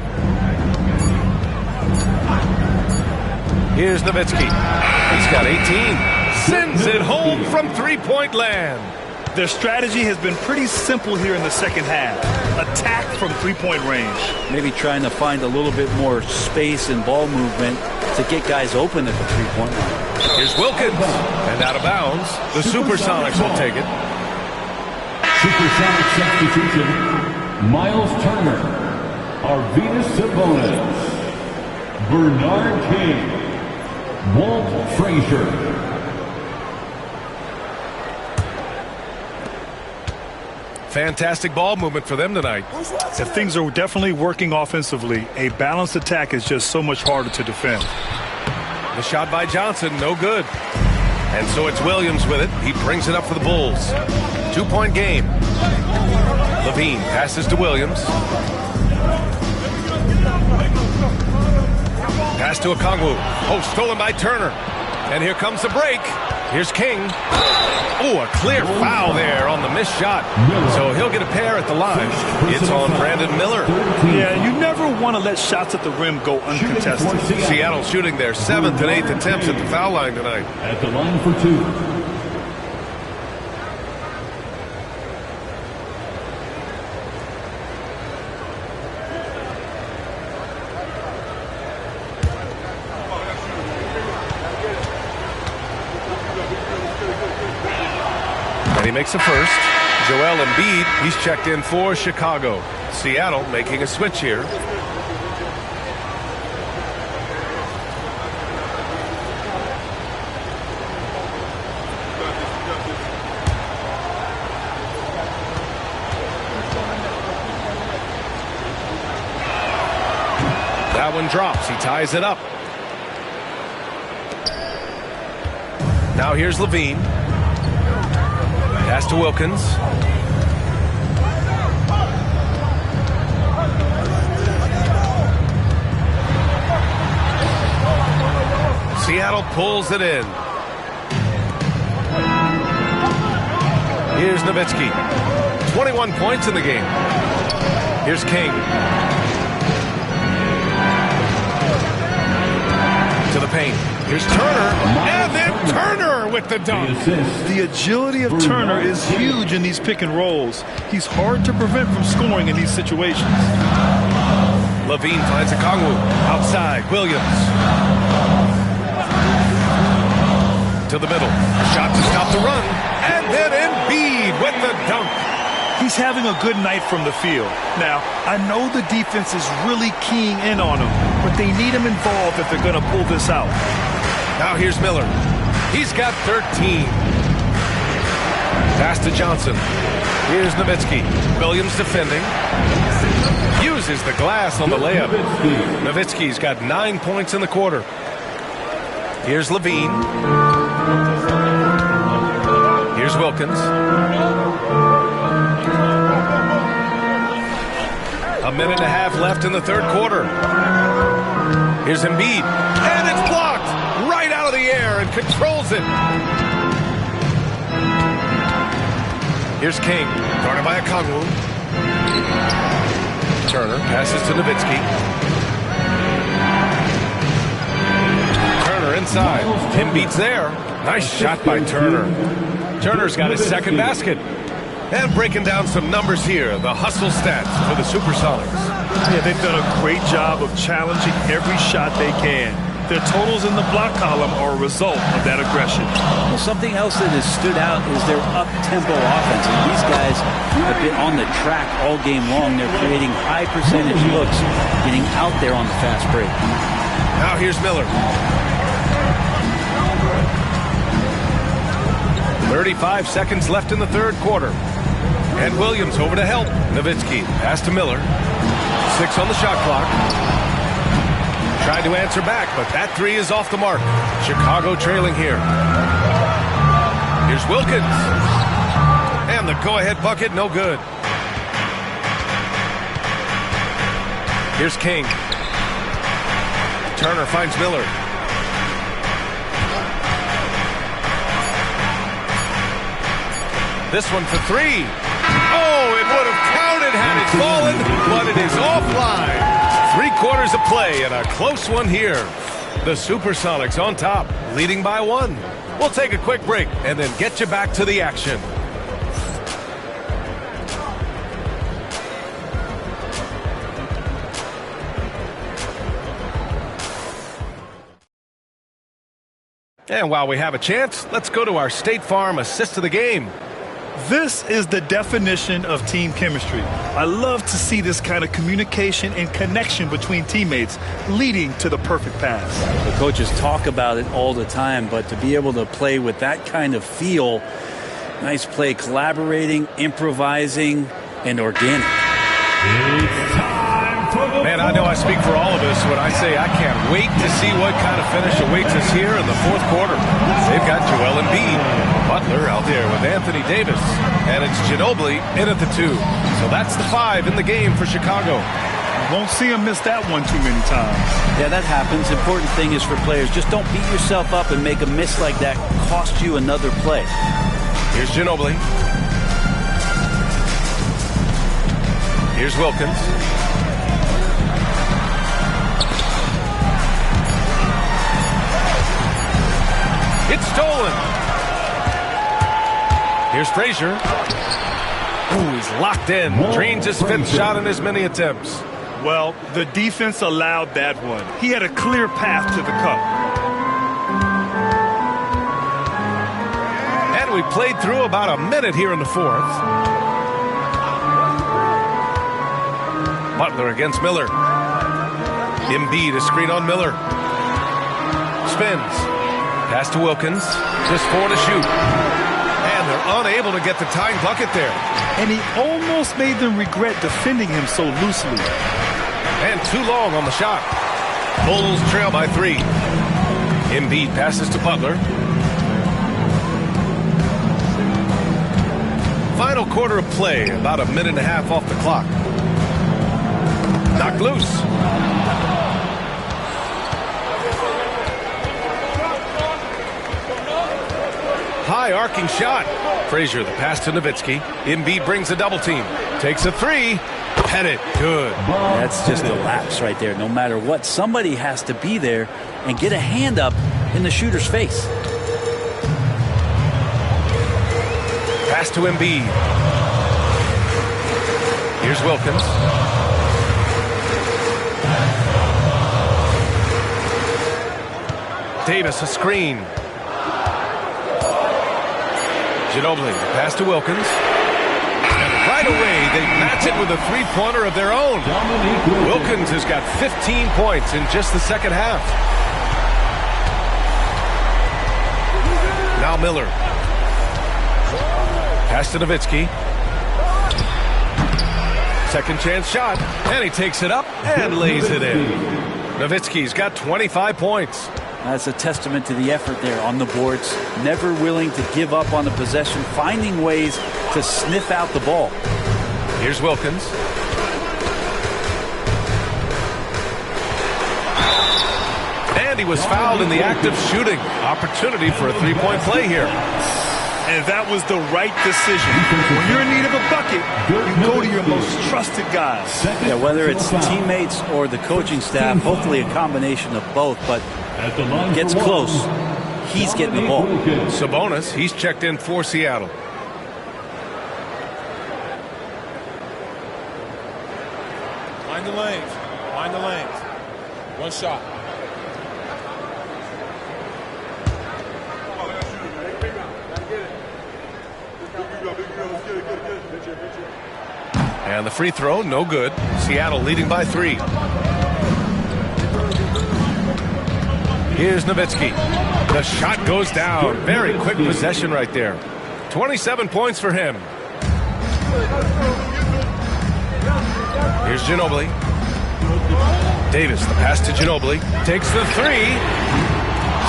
Here's Nowitzki. He's got 18. Sends it home from three-point land. Their strategy has been pretty simple here in the second half. Attack from three-point range. Maybe trying to find a little bit more space and ball movement to get guys open at the three-point line. Here's Wilkins. And out of bounds. The Supersonics will take it. Supersonic substitution. Miles Turner. Arvydas Sabonis. Bernard King. Walt Frazier. Fantastic ball movement for them tonight. If things are definitely working offensively, a balanced attack is just so much harder to defend. The shot by Johnson, no good. And so it's Williams with it. He brings it up for the Bulls. 2-point game. Levine passes to Williams. Pass to Okongwu. Oh, stolen by Turner. And here comes the break. Here's King. Oh, a clear foul there on the missed shot. So he'll get a pair at the line. It's on Brandon Miller. Yeah, you never want to let shots at the rim go uncontested. Seattle shooting their 7th and 8th attempts at the foul line tonight. At the line for 2. He makes a first. Joel Embiid, he's checked in for Chicago. Seattle making a switch here. That one drops. He ties it up. Now here's Levine. Pass to Wilkins. Seattle pulls it in. Here's Nowitzki. 21 points in the game. Here's King. To the paint. Here's Turner. And then Turner with the dunk. The agility of Turner is huge in these pick and rolls. He's hard to prevent from scoring in these situations. Levine finds a Kongwu. Outside, Williams. To the middle. Shot to stop the run. And then Embiid with the dunk. He's having a good night from the field. Now, I know the defense is really keying in on him, but they need him involved if they're going to pull this out. Now here's Miller. He's got 13. Pass to Johnson. Here's Nowitzki. Williams defending. Uses the glass on the layup. Nowitzki's got 9 points in the quarter. Here's Levine. Here's Wilkins. A minute and a half left in the third quarter. Here's Embiid. And it's blocked right out of the air and controls it. Here's King. Guarded by a Kongwu. Turner passes to Nowitzki. Turner inside. Embiid's there. Nice shot by Turner. Turner's got his second basket. And breaking down some numbers here, the hustle stats for the Supersonics. Yeah, they've done a great job of challenging every shot they can. Their totals in the block column are a result of that aggression. Well, something else that has stood out is their up-tempo offense. And these guys have been on the track all game long. They're creating high percentage looks, getting out there on the fast break. Now here's Miller. 35 seconds left in the third quarter. And Williams over to help. Nowitzki, pass to Miller. 6 on the shot clock. Tried to answer back, but that three is off the mark. Chicago trailing here. Here's Wilkins. And the go-ahead bucket, no good. Here's King. Turner finds Miller. This one for three. Oh, it would have counted had it fallen, but it is offline. 3 quarters of play and a close one here. The Supersonics on top, leading by 1. We'll take a quick break and then get you back to the action. And while we have a chance, let's go to our State Farm assist of the game. This is the definition of team chemistry. I love to see this kind of communication and connection between teammates leading to the perfect pass. The coaches talk about it all the time, but to be able to play with that kind of feel, nice play, collaborating, improvising, and organic. Man, I know I speak for all of us when I say I can't wait to see what kind of finish awaits us here in the fourth quarter. They've got Joel Embiid, Butler out there with Anthony Davis, and it's Ginobili in at the 2. So that's the 5 in the game for Chicago. You won't see him miss that one too many times. Yeah, that happens. Important thing is for players, just don't beat yourself up and make a miss like that cost you another play. Here's Ginobili. Here's Wilkins. It's stolen. Here's Frazier. Ooh, he's locked in. Drains his 5th shot in as many attempts. Well, the defense allowed that one. He had a clear path to the cup. And we played through about a minute here in the 4th. Butler against Miller. Embiid, a screen on Miller. Spins. Pass to Wilkins. Just 4 to shoot. And they're unable to get the tying bucket there. And he almost made them regret defending him so loosely. And too long on the shot. Bulls trail by 3. Embiid passes to Butler. Final quarter of play, about a minute and a half off the clock. Knocked loose. High arcing shot. Frazier, the pass to Nowitzki. Embiid brings a double team. Takes a 3. Pettit, good. That's just a lapse right there. No matter what, somebody has to be there and get a hand up in the shooter's face. Pass to Embiid. Here's Wilkins. Davis, a screen. Ginobili, pass to Wilkins. And right away, they match it with a three-pointer of their own. Wilkins has got 15 points in just the second half. Now Miller. Pass to Nowitzki. Second chance shot. And he takes it up and lays it in. Nowitzki's got 25 points. That's a testament to the effort there on the boards. Never willing to give up on the possession, finding ways to sniff out the ball. Here's Wilkins. And he was fouled in the act of shooting. Opportunity for a three-point play here. And that was the right decision. When you're in need of a bucket, you go to your most trusted guys. Yeah, whether it's teammates or the coaching staff, hopefully a combination of both, but gets close. He's getting the ball. Sabonis, he's checked in for Seattle. Find the lanes. Find the lanes. One shot. And the free throw, no good. Seattle leading by 3. Here's Nowitzki. The shot goes down. Very quick possession right there. 27 points for him. Here's Ginobili. Davis, the pass to Ginobili. Takes the 3.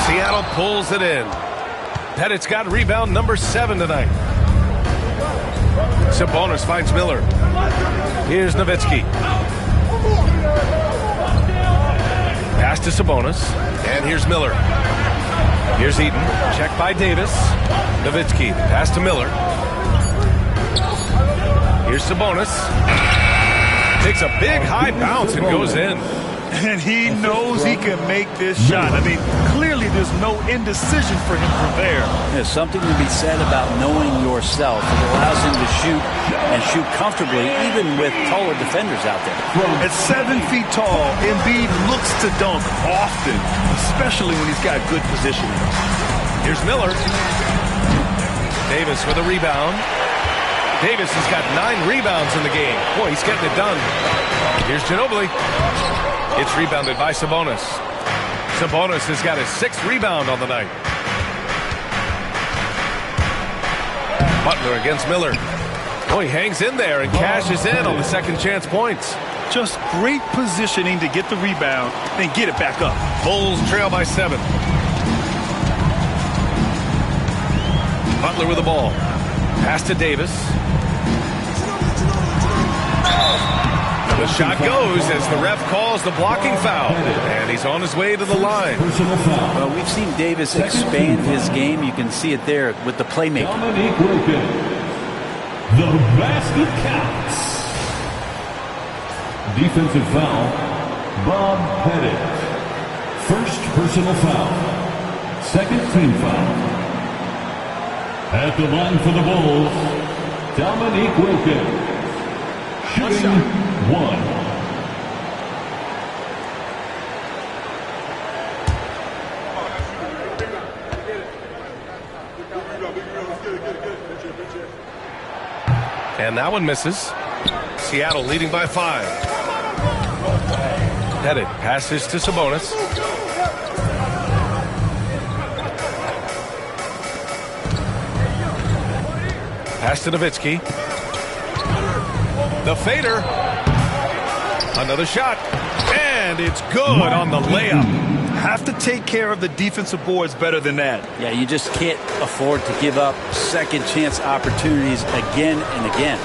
Seattle pulls it in. Pettit's got rebound number 7 tonight. Sabonis finds Miller. Here's Nowitzki. Pass to Sabonis. And here's Miller. Here's Eaton. Check by Davis. Nowitzki. Pass to Miller. Here's Sabonis. Takes a big high bounce and goes in. And he knows he can make this shot. I mean, clearly there's no indecision for him from there. There's something to be said about knowing yourself. It allows him to shoot and shoot comfortably, even with taller defenders out there. At 7 feet tall, Embiid looks to dunk often, especially when he's got good positioning. Here's Miller. Davis with a rebound. Davis has got 9 rebounds in the game. Boy, he's getting it done. Here's Ginobili. It's rebounded by Sabonis. Sabonis has got his 6th rebound on the night. Butler against Miller. Oh, he hangs in there and cashes in on the second chance points. Just great positioning to get the rebound and get it back up. Bulls trail by 7. Butler with the ball. Pass to Davis. The shot goes as the ref calls the blocking foul. And he's on his way to the line. Well, we've seen Davis expand his game. You can see it there with the playmaking. The basket counts. Defensive foul, Bob Pettit. First personal foul. Second team foul. At the line for the Bulls, Dominique Wilkins. Shooting 1. And that one misses. Seattle leading by 5. Pettit passes to Sabonis. Pass to Nowitzki. The fader. Another shot. And And it's good on the layup. Have to take care of the defensive boards better than that. Yeah, you just can't afford to give up second chance opportunities again and again.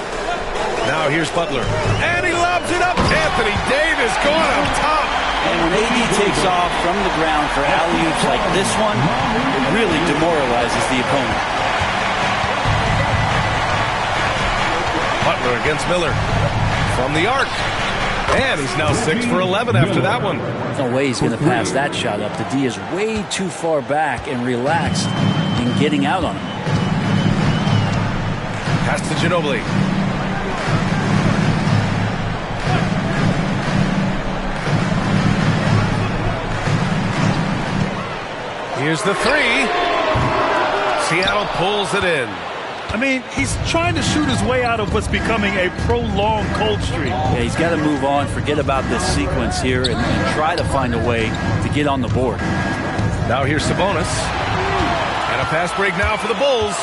Now here's Butler. And he lobs it up. Anthony Davis going up top. And when AD takes off from the ground for alley-oops like this one, it really demoralizes the opponent. Butler against Miller. From the arc. And he's now 6 for 11 after that one. No way he's going to pass that shot up. The D is way too far back and relaxed in getting out on him. Pass to Ginobili. Here's the three. Seattle pulls it in. I mean, he's trying to shoot his way out of what's becoming a prolonged cold streak. Yeah, he's got to move on, forget about this sequence here, and try to find a way to get on the board. Now here's Sabonis. And a fast break now for the Bulls.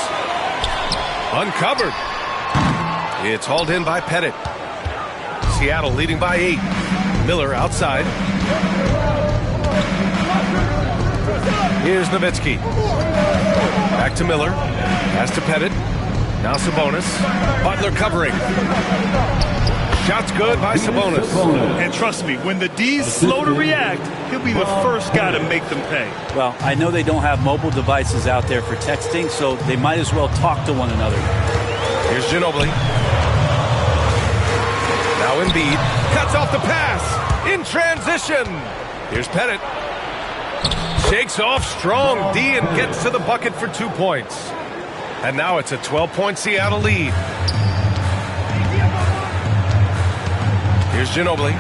Uncovered. It's hauled in by Pettit. Seattle leading by 8. Miller outside. Here's Nowitzki. Back to Miller. Pass to Pettit. Now Sabonis. Butler covering. Shot's good by Sabonis. And trust me, when the D's slow to react, he'll be the first guy to make them pay. Well, I know they don't have mobile devices out there for texting, so they might as well talk to one another. Here's Ginobili. Now Embiid. Cuts off the pass. In transition. Here's Pettit. Shakes off strong D and gets to the bucket for 2 points. And now it's a 12-point Seattle lead. Here's Ginobili.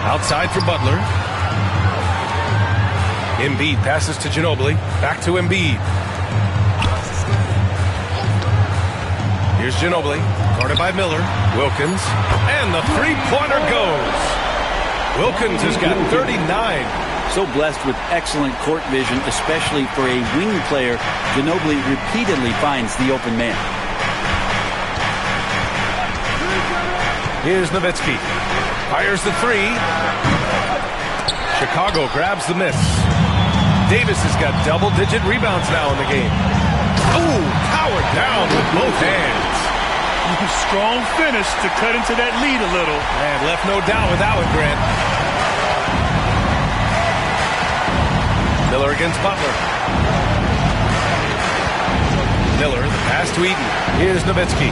Outside for Butler. Embiid passes to Ginobili. Back to Embiid. Here's Ginobili. Guarded by Miller. Wilkins. And the three-pointer goes. Wilkins has got 39. So blessed with excellent court vision, especially for a wing player. Ginobili repeatedly finds the open man. Here's Nowitzki. Fires the three. Chicago grabs the miss. Davis has got double-digit rebounds now in the game. Oh, powered down with both hands. Strong finish to cut into that lead a little. And left no doubt with that one, Grant. Miller against Butler. Miller, the pass to Eaton. Here's Nowitzki.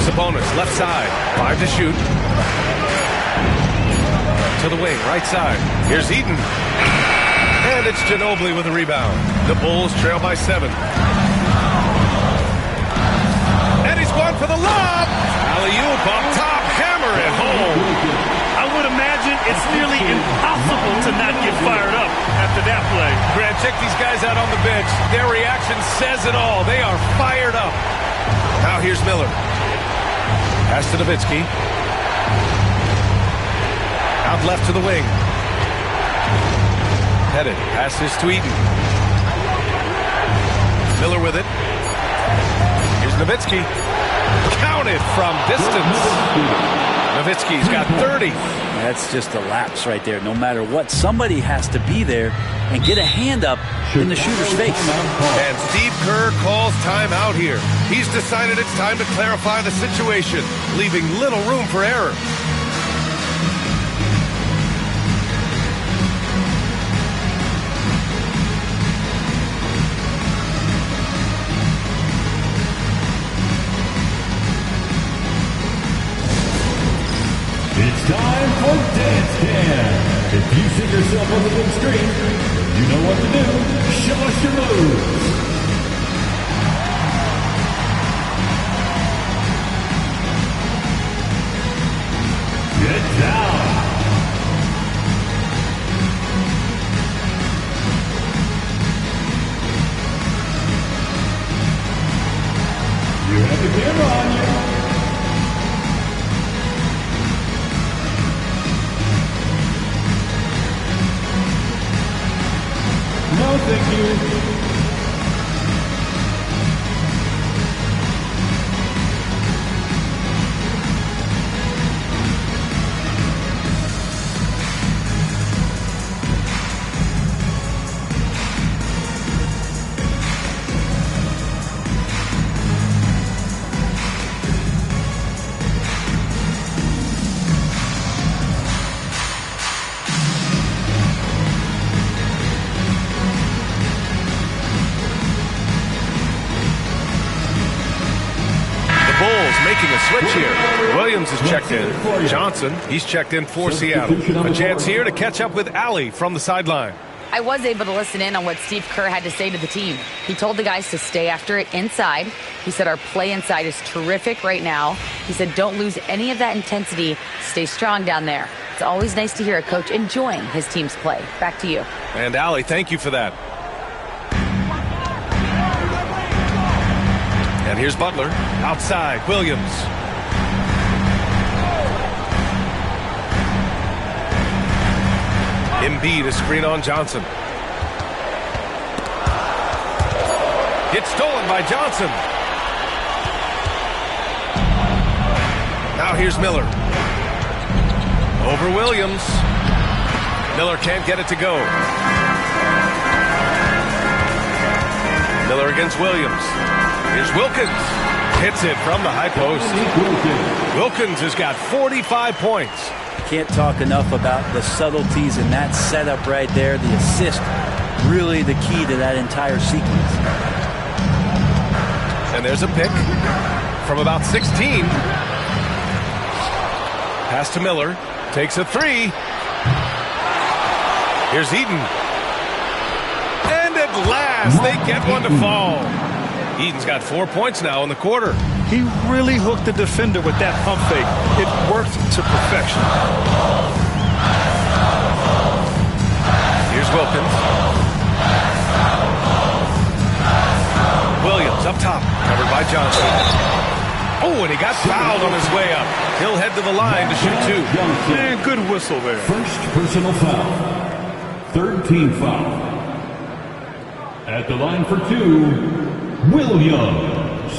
Sabonis, left side. 5 to shoot. To the wing, right side. Here's Eaton. And it's Ginobili with a rebound. The Bulls trail by 7. And he's going for the lob. Alley-oop up top. Hammer it home. I would imagine it's nearly impossible to not get fired up after that play. Grant, check these guys out on the bench. Their reaction says it all. They are fired up. Now here's Miller. Pass to Nowitzki. Out left to the wing. Pettit passes to Eaton. Miller with it. Here's Nowitzki. Counted from distance. Nowitzki's got 30. That's just a lapse right there. No matter what, somebody has to be there and get a hand up in the shooter's face. And Steve Kerr calls timeout here. He's decided it's time to clarify the situation, leaving little room for error. It's time for Dance Cam. If you see yourself on the big screen, you know what to do. Show us your moves. Get down. You have the camera on you. No, thank you. making a switch here. Williams is checked in. Johnson, he's checked in for Seattle. A chance here to catch up with Allie from the sideline. I was able to listen in on what Steve Kerr had to say to the team. He told the guys to stay after it inside. He said our play inside is terrific right now. He said don't lose any of that intensity. Stay strong down there. It's always nice to hear a coach enjoying his team's play. Back to you. And Allie, thank you for that. And here's Butler. Outside, Williams. Embiid, a screen on Johnson. It's stolen by Johnson. Now here's Miller. Over Williams. Miller can't get it to go. Miller against Williams. Here's Wilkins. Hits it from the high post. Wilkins has got 45 points. Can't talk enough about the subtleties in that setup right there. The assist, really the key to that entire sequence. And there's a pick from about 16. Pass to Miller. Takes a three. Here's Eaton. And at last, they get one to fall. Eaton's got 4 points now in the quarter. He really hooked the defender with that pump fake. It worked to perfection. Here's Wilkins. Williams up top, covered by Johnson. Oh, and he got fouled on his way up. He'll head to the line to shoot two. Man, good whistle there. First personal foul. Third team foul. At the line for two, Williams.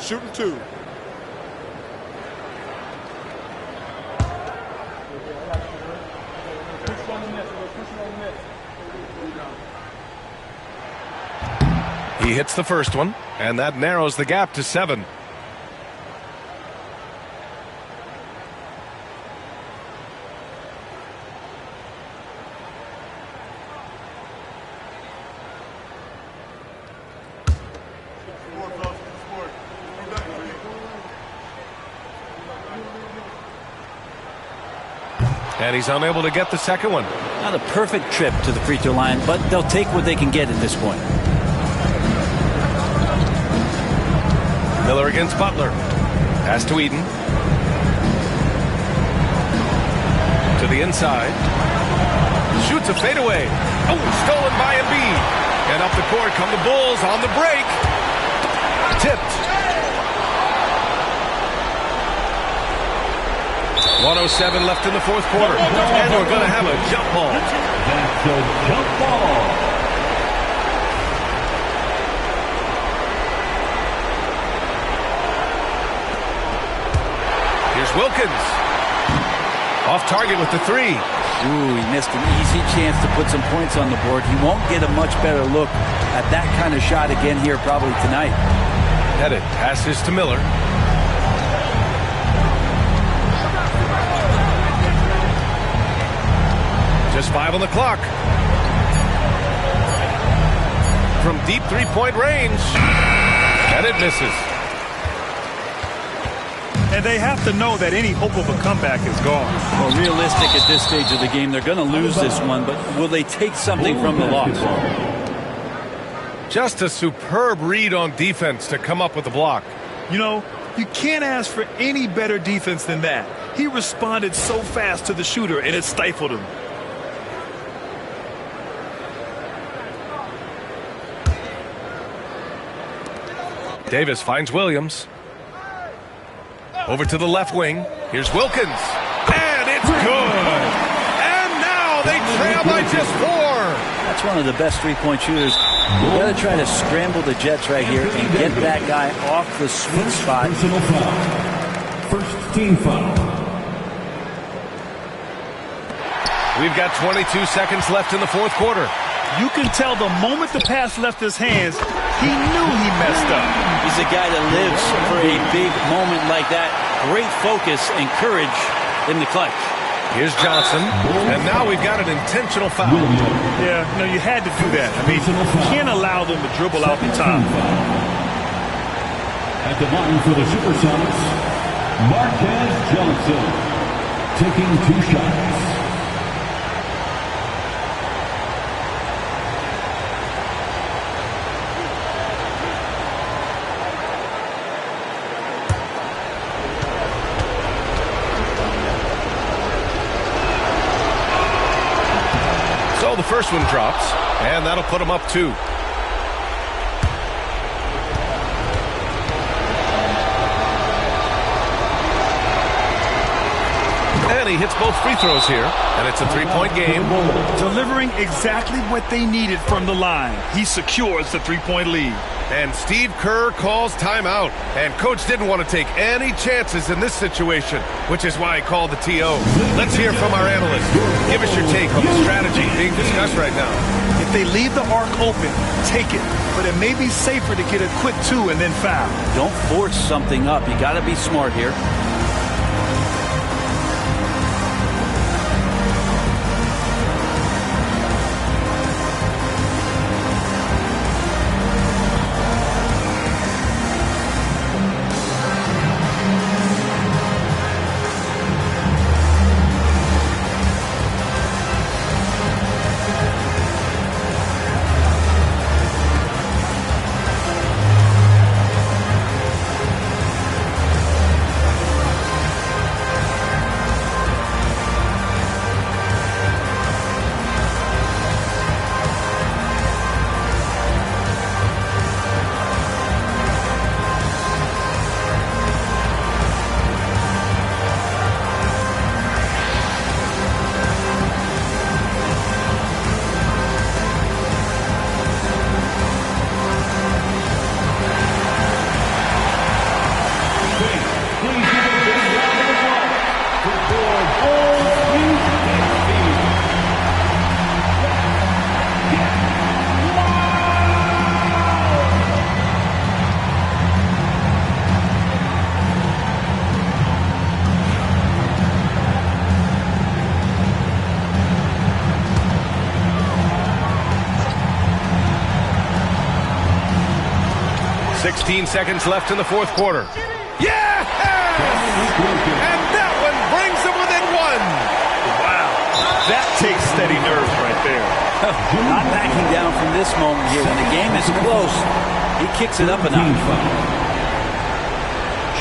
Shooting two. He hits the first one, and that narrows the gap to 7. And he's unable to get the second one. Not a perfect trip to the free throw line, but they'll take what they can get at this point. Miller against Butler. Pass to Eden. To the inside. Shoots a fadeaway. Oh, stolen by Embiid. And up the court come the Bulls on the break. Tipped. 1:07 left in the fourth quarter. And we're going to have a jump ball. That's a jump ball. Here's Wilkins. Off target with the three. Ooh, he missed an easy chance to put some points on the board. He won't get a much better look at that kind of shot again here probably tonight. Headed. Passes to Miller. Just 5 on the clock. From deep three-point range. And it misses. And they have to know that any hope of a comeback is gone. Well, realistic at this stage of the game. They're going to lose this one, but will they take something from the loss? Just a superb read on defense to come up with the block. You know, you can't ask for any better defense than that. He responded so fast to the shooter, and it stifled him. Davis finds Williams. Over to the left wing. Here's Wilkins. And it's good. And now they trail by just 4. That's one of the best three-point shooters. You've got to try to scramble the Jets right here and get that guy off the sweet spot. Personal foul. First team foul. We've got 22 seconds left in the fourth quarter. You can tell the moment the pass left his hands, he knew he messed up. He's a guy that lives for a big moment like that. Great focus and courage in the clutch. Here's Johnson, and now we've got an intentional foul. Yeah, you had to do that. I mean, you can't allow them to dribble out the top. At the line for the Supersonics, Marquez Johnson, taking 2 shots. So the first one drops, and that'll put him up 2. And he hits both free throws here, and it's a 3-point game. Delivering exactly what they needed from the line. He secures the 3-point lead. And Steve Kerr calls timeout. And Coach didn't want to take any chances in this situation, which is why he called the TO. Let's hear from our analyst. Give us your take on the strategy being discussed right now. If they leave the arc open, take it. But it may be safer to get a quick 2 and then foul. Don't force something up. You got to be smart here. Seconds left in the fourth quarter. Yes! And that one brings them within 1. Wow. That takes steady nerves right there. Not backing down from this moment here. When the game is close, he kicks it up a notch.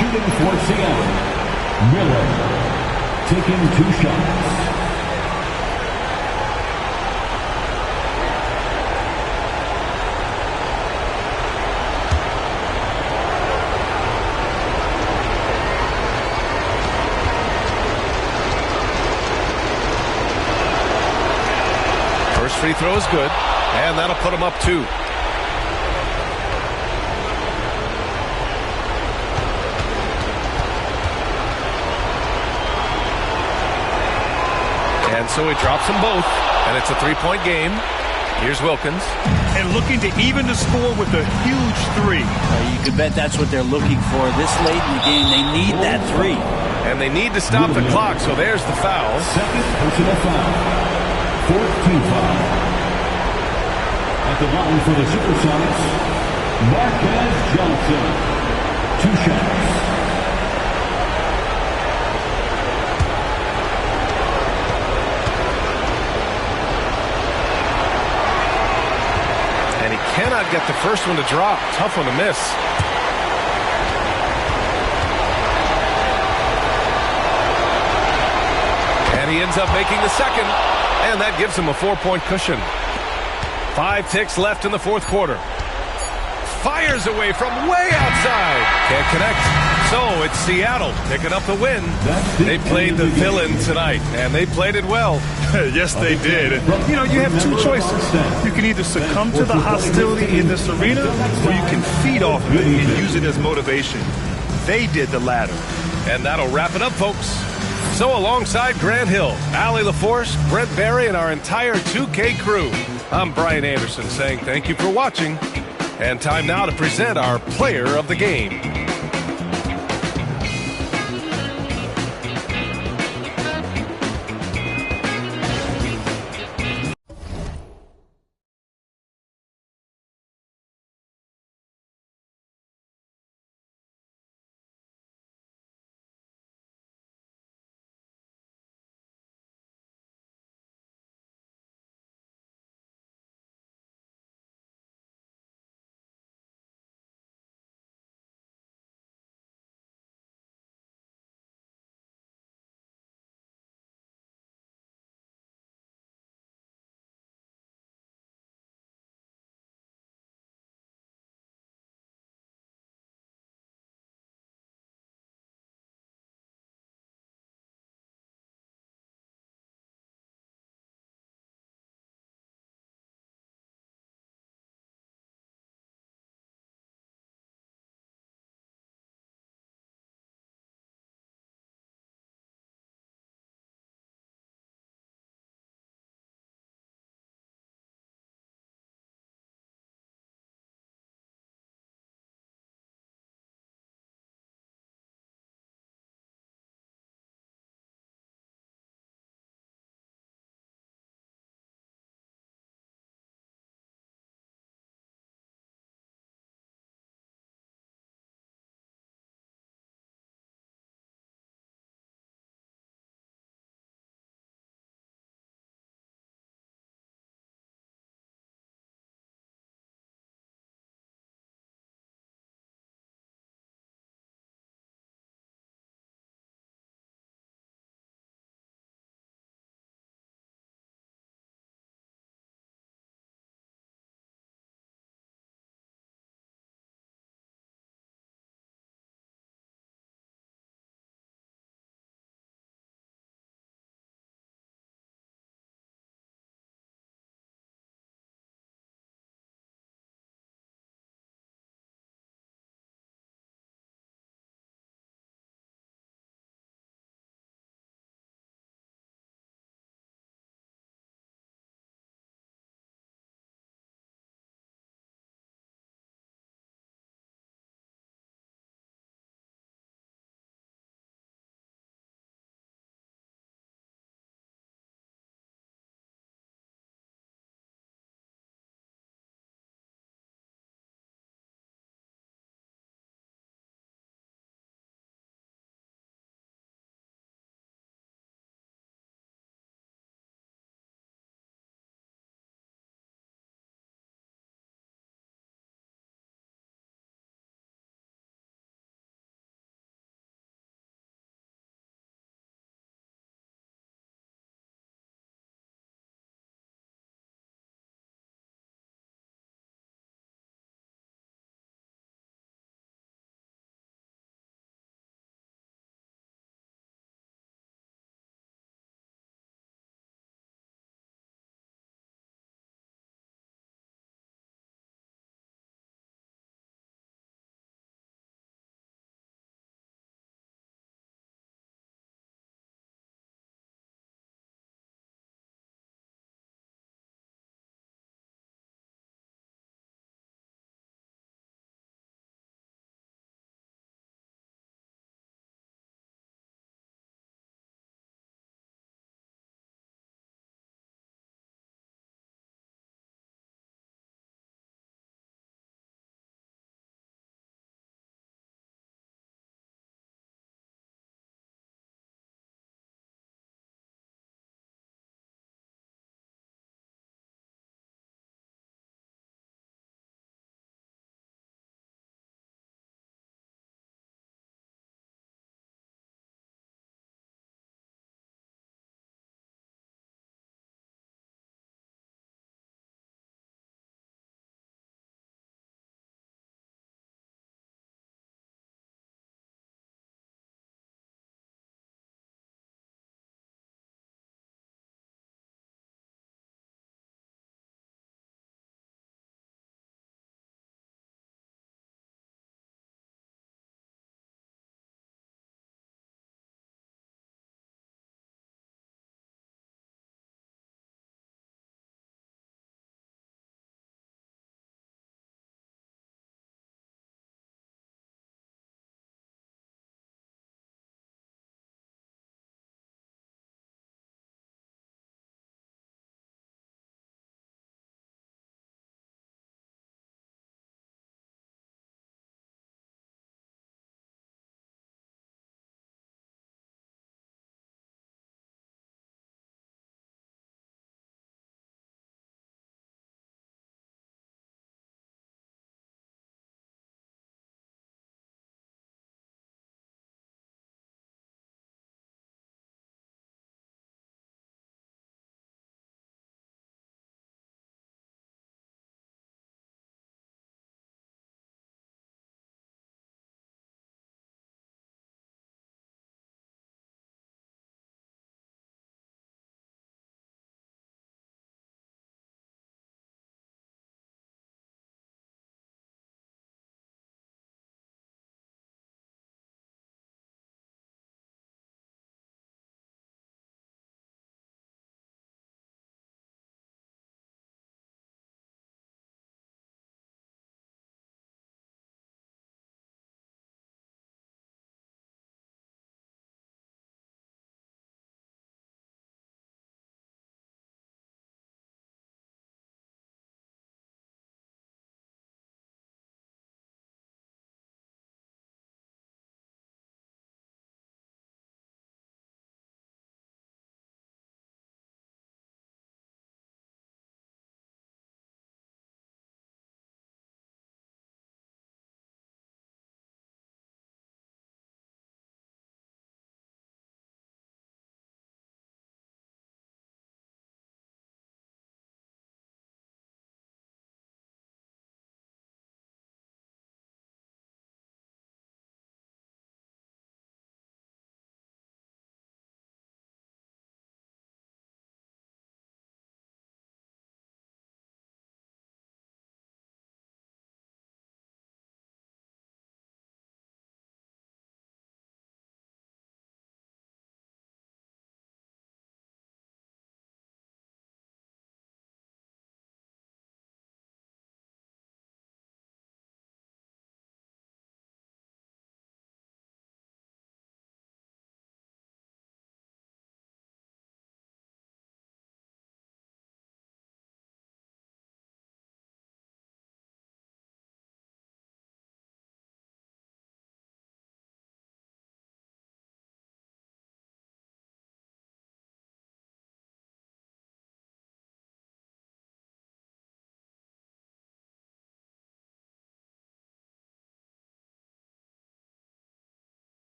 Shooting for Seattle, Miller, taking 2 shots. Free throw is good, and that'll put him up 2. And so he drops them both, and it's a 3-point game. Here's Wilkins. And looking to even the score with a huge 3. You can bet that's what they're looking for this late in the game. They need that 3. And they need to stop the clock, so there's the foul. Second personal foul. 14 foul. At the line for the Supersonics, Marquez Johnson, 2 shots. And he cannot get the first one to drop. Tough one to miss. And he ends up making the second. And that gives him a 4-point cushion. 5 ticks left in the fourth quarter. Fires away from way outside. Can't connect. So it's Seattle picking up the win. They played the villain tonight, and they played it well. Yes, they did. You have 2 choices. You can either succumb to the hostility in this arena, or you can feed off of it and use it as motivation. They did the latter. And that'll wrap it up, folks. So alongside Grant Hill, Allie LaForce, Brent Barry, and our entire 2K crew, I'm Brian Anderson saying thank you for watching. And time now to present our player of the game.